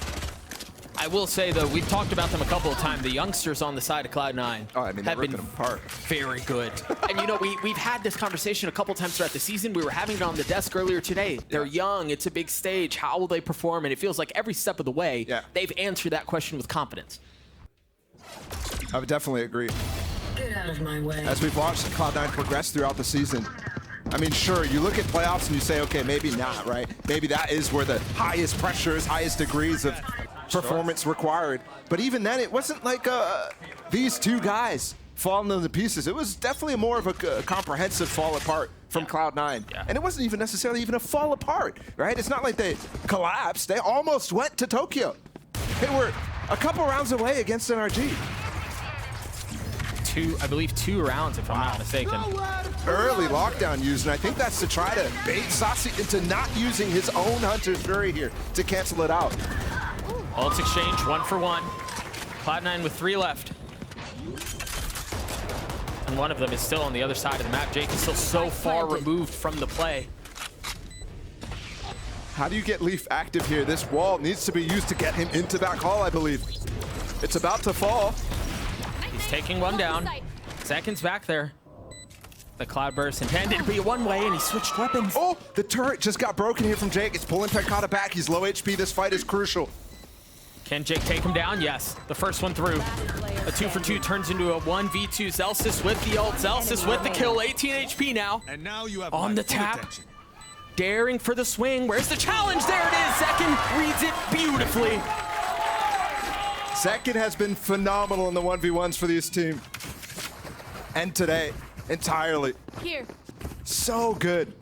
I will say, though, we've talked about them a couple of times. The youngsters on the side of Cloud9 have been apart. Very good. And, you know, we've had this conversation a couple times throughout the season. We were having it on the desk earlier today. They're young. It's a big stage. How will they perform? And it feels like every step of the way, they've answered that question with confidence. I would definitely agree. Get out of my way. As we've watched Cloud9 progress throughout the season, I mean, sure, you look at playoffs and you say, okay, maybe not, right? Maybe that is where the highest pressures, highest degrees of performance required. But even then, it wasn't like these two guys falling into pieces. It was definitely more of a comprehensive fall apart from Cloud9. And it wasn't even necessarily even a fall apart, right? It's not like they collapsed. They almost went to Tokyo. They were a couple rounds away against NRG. I believe two rounds, if I'm not mistaken. Early lockdown used, and I think that's to try to bait Sassy into not using his own Hunter's Fury here to cancel it out. Ults exchange, 1 for 1. Cloud9 with 3 left. And one of them is still on the other side of the map. Jake is still so far removed from the play. How do you get Leaf active here? This wall needs to be used to get him into that call, I believe. It's about to fall. He's taking one down. Seconds back there. The Cloudburst intended to be one way, and he switched weapons. Oh, the turret just got broken here from Jake. It's pulling Pekata back. He's low HP. This fight is crucial. Can Jake take him down? Yes. The first one through. A 2 for 2 turns into a 1v2. Zelsis with the ult. Zelsis with the kill. 18 HP now. And now you have on the tap. Daring for the swing. Where's the challenge? There it is. Zekin reads it beautifully. Zekin has been phenomenal in the 1v1s for this team. And today, entirely. Here. So good.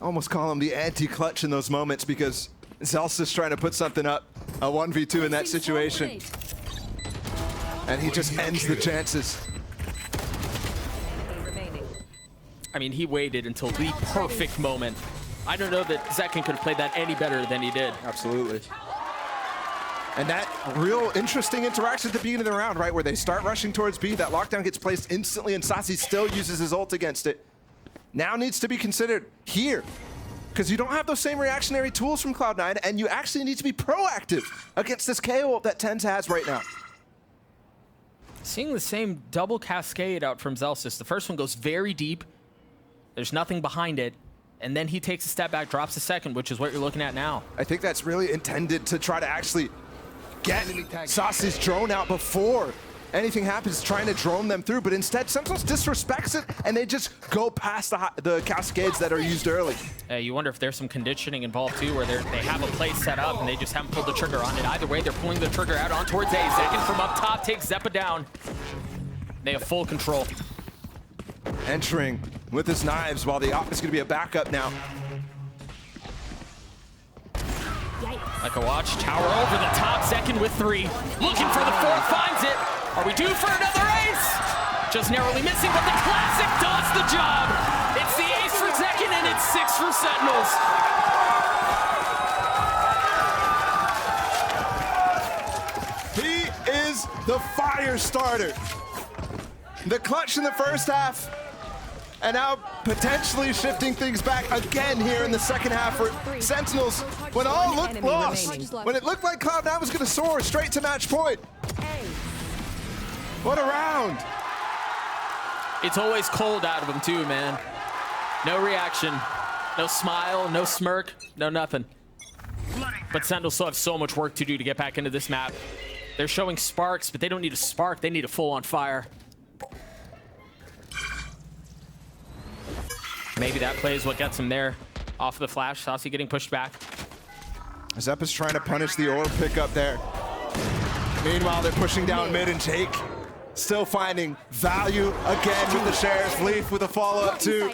Almost call him the anti-clutch in those moments because Zelsa's trying to put something up, a 1v2 in that situation. And he just ends the chances. I mean, he waited until the perfect moment. I don't know that Zekin could have played that any better than he did. Absolutely. And that real interesting interaction at the beginning of the round, right, where they start rushing towards B, that lockdown gets placed instantly, and Sassy still uses his ult against it. Now needs to be considered here, because you don't have those same reactionary tools from Cloud9, and you actually need to be proactive against this KO ult that Tens has right now. Seeing the same double cascade out from Zelsis. The first one goes very deep. There's nothing behind it. And then he takes a step back, drops a second, which is what you're looking at now. I think that's really intended to try to actually get Sassy's drone out before anything happens, trying to drone them through, but instead Sentinels disrespects it and they just go past the cascades that are used early. You wonder if there's some conditioning involved too, where they have a play set up and they just haven't pulled the trigger on it. Either way, they're pulling the trigger out on towards A. Zekin from up top takes Zeppa down. They have full control. Entering with his knives while the op is going to be a backup now. Like a watch tower over the top, Zekin with 3. Looking for the 4th, finds it. Are we due for another ace? Just narrowly missing, but the classic does the job. It's the ace for Zekin and it's 6 for Sentinels. He is the fire starter. The clutch in the first half, and now potentially shifting things back again here in the second half for Sentinels. When all looked lost, when it looked like Cloud9 was going to soar straight to match point. What a round. It's always cold out of him too, man. No reaction, no smile, no smirk, no nothing. But Sentinels still have so much work to do to get back into this map. They're showing sparks, but they don't need a spark, they need a full-on fire. Maybe that play is what gets him there. Off of the flash, Sassy getting pushed back. Zepp is trying to punish the orb pickup there. Meanwhile, they're pushing down mid, and Jake still finding value again with the shares. Leaf with a follow-up too.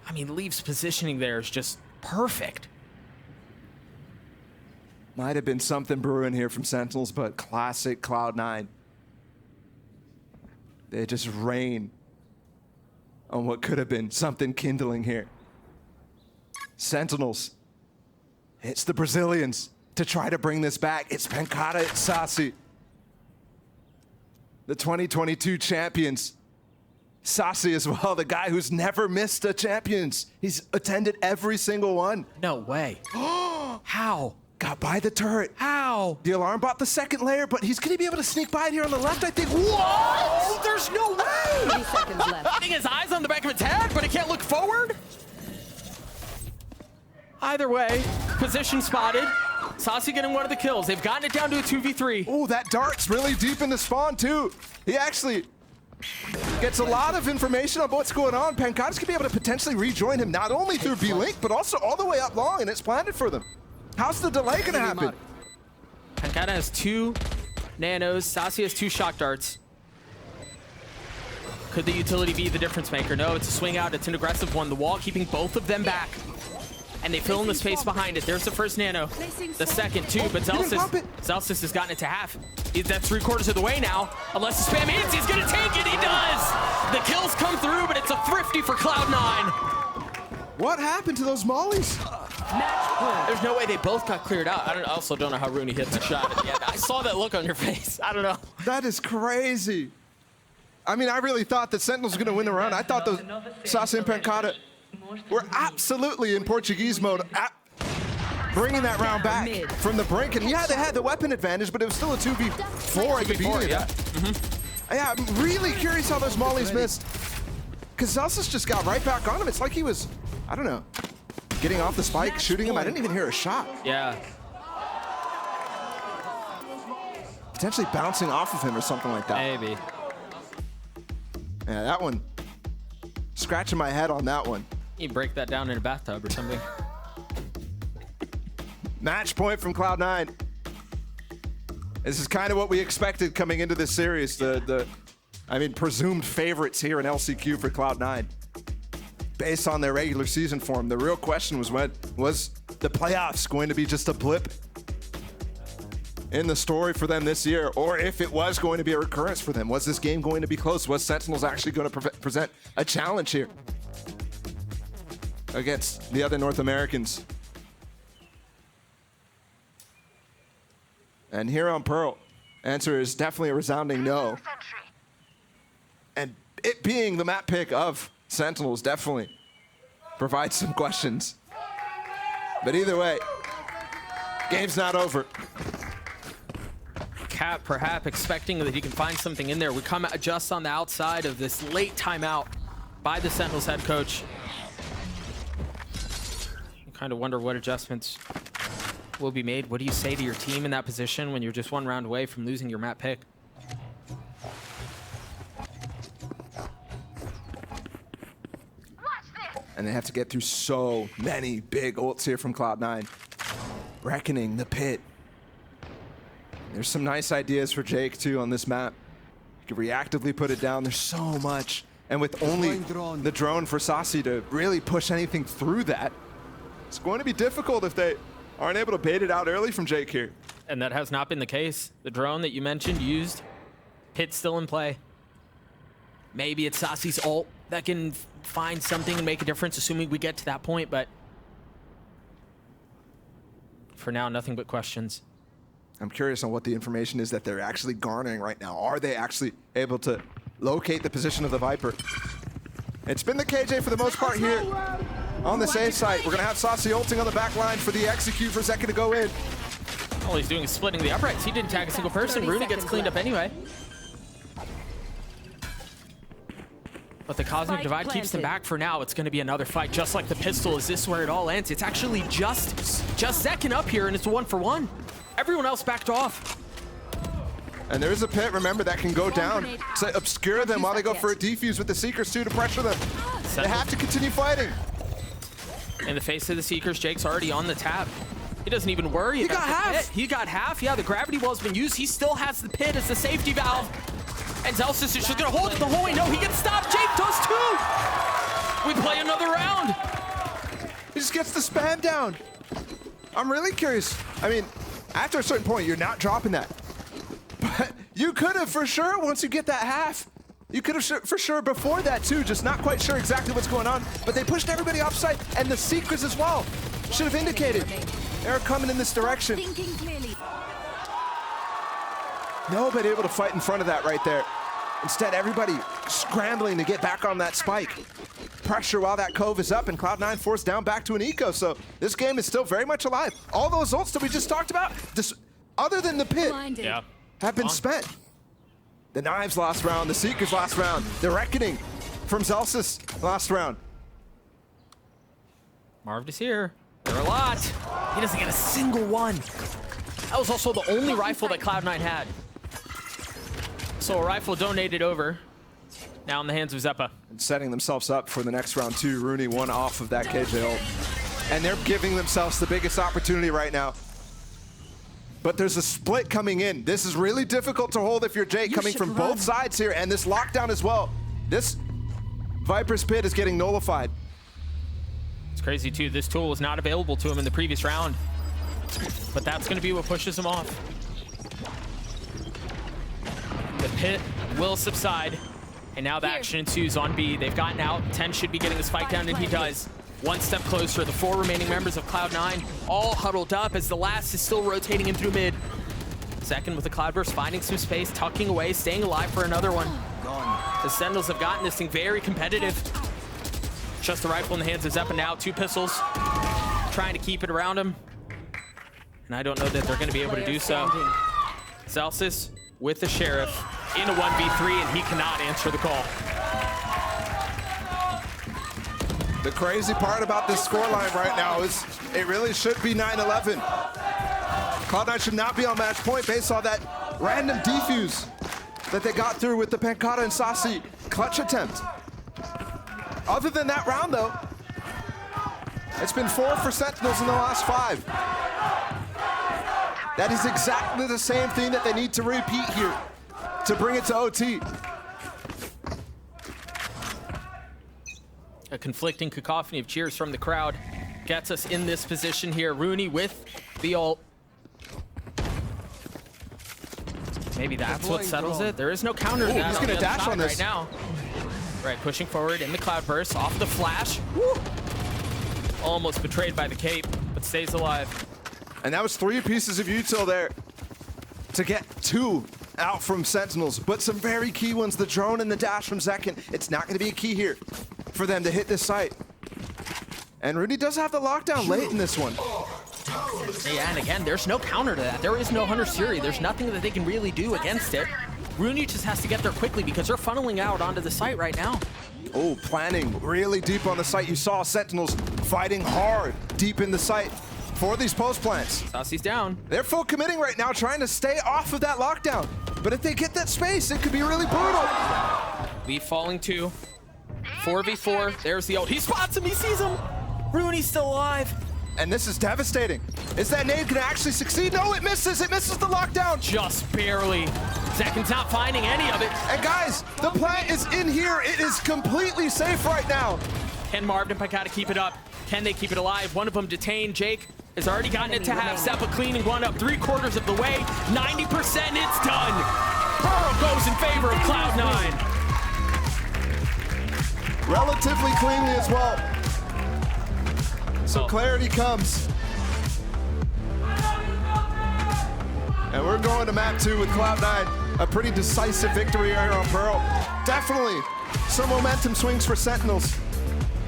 I mean, Leaf's positioning there is just perfect. Might have been something brewing here from Sentinels, but classic Cloud9. They just rain on what could have been something kindling here. Sentinels. It's the Brazilians to try to bring this back. It's Pancada, it's Sasi. The 2022 champions. Sasi as well, the guy who's never missed a champions. He's attended every single one. No way. How? Got by the turret. How? The alarm bought the second layer, but he's gonna be able to sneak by it here on the left, I think. What? There's no way! 30 seconds left. I think his eyes on the back of his head, but he can't look forward. Either way, position spotted. Sasi getting one of the kills. They've gotten it down to a 2v3. Oh, that dart's really deep in the spawn too. He actually gets a lot of information on what's going on. Pancada's gonna be able to potentially rejoin him, not only through B-Link, but also all the way up long, and it's planted for them. How's the delay gonna happen? Pancada has 2 nanos. Sasi has 2 shock darts. Could the utility be the difference maker? No, it's a swing out. It's an aggressive one. The wall keeping both of them back. And they fill in the space behind it. There's the first nano. The second, too, but Zelsys has gotten it to half. That's 3/4 of the way now. Unless the spam hits, he's gonna take it. He does! The kills come through, but it's a thrifty for Cloud9. What happened to those mollies? There's no way they both got cleared out. I also don't know how Rooney hit the shot at the end. I saw that look on your face. I don't know. That is crazy. I mean, I really thought that Sentinels were going to win the round. I thought those Sasi and Pancada were absolutely in Portuguese mode, bringing that round back from the brink. And yeah, they had the weapon advantage, but it was still a 2v4 at the beginning. Yeah, I'm really curious how those mollies missed. Because Zelsys just got right back on him. It's like he was, I don't know, getting off the spike, shooting him. I didn't even hear a shot. Yeah. Potentially bouncing off of him or something like that. Maybe. Yeah, that one. Scratching my head on that one. You break that down in a bathtub or something. Match point from Cloud9. This is kind of what we expected coming into this series. I mean, presumed favorites here in LCQ for Cloud9. Based on their regular season form, the real question was, when was the playoffs going to be just a blip in the story for them this year, or if it was going to be a recurrence for them? Was this game going to be close? Was Sentinels actually going to present a challenge here against the other North Americans? And here on Pearl, answer is definitely a resounding no. And it being the map pick of Sentinels definitely provides some questions. But either way, game's not over. Cap perhaps expecting that he can find something in there. We come just on the outside of this late timeout by the Sentinels head coach. You kind of wonder what adjustments will be made. What do you say to your team in that position when you're just one round away from losing your map pick? And they have to get through so many big ults here from Cloud9. Reckoning the pit. There's some nice ideas for Jake too on this map. You can reactively put it down. There's so much. And with only the drone for Sasi to really push anything through that, it's going to be difficult if they aren't able to bait it out early from Jake here. And that has not been the case. The drone that you mentioned used, pit still in play. Maybe it's Sasi's ult that can find something and make a difference, assuming we get to that point, but for now, nothing but questions. I'm curious on what the information is that they're actually garnering right now. Are they actually able to locate the position of the Viper? It's been the KJ for the most part here on the safe side. We're gonna have Sasi ulting on the back line for the execute for Zeka to go in. All he's doing is splitting the uprights. He didn't tag a single person. Rooney gets cleaned up anyway. But the Cosmic Divide keeps them back for now. It's going to be another fight, just like the pistol. Is this where it all ends? It's actually just Zekin up here, and it's a 1-for-1. Everyone else backed off. And there is a pit, remember, that can go down to obscure them while they go for a defuse with the Seekers too to pressure them. They have to continue fighting. In the face of the Seekers, Jake's already on the tap. He doesn't even worry about the pit. He got half. Yeah, the gravity wall's been used. He still has the pit as the safety valve. And Zelsis is just gonna hold it the whole way. No, he gets stopped. Jake does too. We play another round. He just gets the spam down. I'm really curious. I mean, after a certain point, you're not dropping that. But you could have for sure once you get that half. You could have for sure before that too, just not quite sure exactly what's going on. But they pushed everybody offside, and the Seekers as well should have indicated they're coming in this direction. Nobody able to fight in front of that right there. Instead, everybody scrambling to get back on that spike. Pressure while that cove is up, and Cloud9 forced down back to an eco, so this game is still very much alive. All those ults that we just talked about, other than the pit, have been spent. The Knives last round, the Seekers last round, the Reckoning from Zelsis last round. Marv is here. There are a lot. He doesn't get a single one. That was also the only rifle that Cloud9 had. So a rifle donated over. Now in the hands of Zeppa. And setting themselves up for the next round too. Rooney one off of that KJ ult. And they're giving themselves the biggest opportunity right now. But there's a split coming in. This is really difficult to hold if you're Jake, coming from both sides here, and this lockdown as well. This Viper's pit is getting nullified. It's crazy too, this tool was not available to him in the previous round. But that's gonna be what pushes him off. The pit will subside, and now the action ensues on B. They've gotten out. 10 should be getting the spike down, and he does. One step closer. The 4 remaining members of Cloud9 all huddled up as the last is still rotating in through mid. Second with the Cloudburst, finding some space, tucking away, staying alive for another one. The Sentinels have gotten this thing very competitive. Just the rifle in the hands of Zeppa now. 2 pistols, trying to keep it around him. And I don't know that they're going to be able to do so. Zelsis with the Sheriff in a 1v3, and he cannot answer the call. The crazy part about this scoreline right now is it really should be 9-11. Cloud9 should not be on match point based on that random defuse that they got through with the Pancata and Saucy clutch attempt. Other than that round though, it's been 4 for Sentinels in the last 5. That is exactly the same thing that they need to repeat here to bring it to OT. A conflicting cacophony of cheers from the crowd gets us in this position here. Rooney with the ult. Maybe that's what settles it. There is no counter to that. He's gonna dash on this right now. Right, pushing forward in the Cloudburst, off the flash. Woo! Almost betrayed by the cape, but stays alive. And that was 3 pieces of util there to get 2 out from Sentinels, but some very key ones, the drone and the dash from Zekin. It's not gonna be a key here for them to hit this site. And Rudy does have the lockdown late in this one. Yeah, and again, there's no counter to that. There is no Hunter Siri. There's nothing that they can really do against it. Rooney just has to get there quickly because they're funneling out onto the site right now. Oh, planning really deep on the site. You saw Sentinels fighting hard deep in the site for these post plants. Saucy's down. They're full committing right now, trying to stay off of that lockdown. But if they get that space, it could be really brutal. Leaf falling 2. 4v4. There's the ult. He spots him. He sees him. Rooney's still alive. And this is devastating. Is that nade gonna actually succeed? No, it misses. It misses the lockdown. Just barely. Zekin's not finding any of it. And guys, the plant is in here. It is completely safe right now. Can Marv and Pancata keep it up? Can they keep it alive? One of them detained. Jake has already gotten it to half. Zeppa cleaning one up 3/4 of the way. 90%, it's done. Pearl goes in favor of Cloud9. Relatively cleanly as well. So clarity comes. And we're going to map 2 with Cloud9. A pretty decisive victory here on Pearl. Definitely some momentum swings for Sentinels.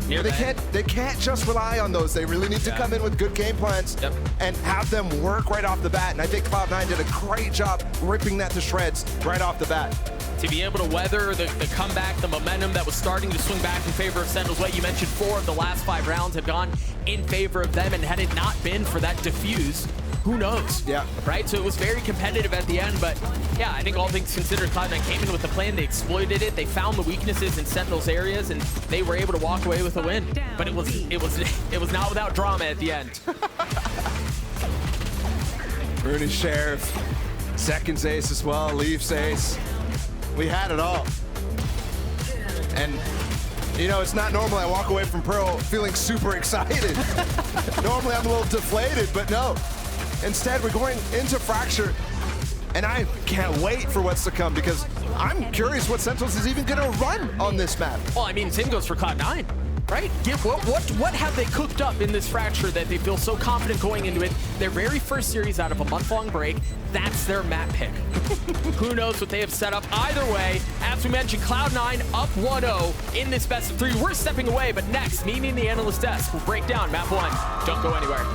They can't just rely on those. They really need to come in with good game plans and have them work right off the bat. And I think Cloud9 did a great job ripping that to shreds right off the bat. To be able to weather the comeback, the momentum that was starting to swing back in favor of Sentinels. What you mentioned, 4 of the last 5 rounds have gone in favor of them, and had it not been for that diffuse, Who knows? Yeah. Right? So it was very competitive at the end, but yeah, I think all things considered, Cloud9 came in with the plan. They exploited it. They found the weaknesses in Sentinels areas, and they were able to walk away with a win. But it was not without drama at the end. Rooney Sheriff, Seconds ace as well, Leafs ace. We had it all. And you know, it's not normal I walk away from Pearl feeling super excited. Normally I'm a little deflated, but no. Instead, we're going into Fracture, and I can't wait for what's to come because I'm curious what Sentinels is even going to run on this map. Well, I mean, same goes for Cloud9, right? What have they cooked up in this Fracture that they feel so confident going into it? Their very first series out of a month-long break, that's their map pick. Who knows what they have set up? Either way, as we mentioned, Cloud9 up 1-0 in this best of 3. We're stepping away, but next, meeting the analyst desk, we'll break down map 1. Don't go anywhere.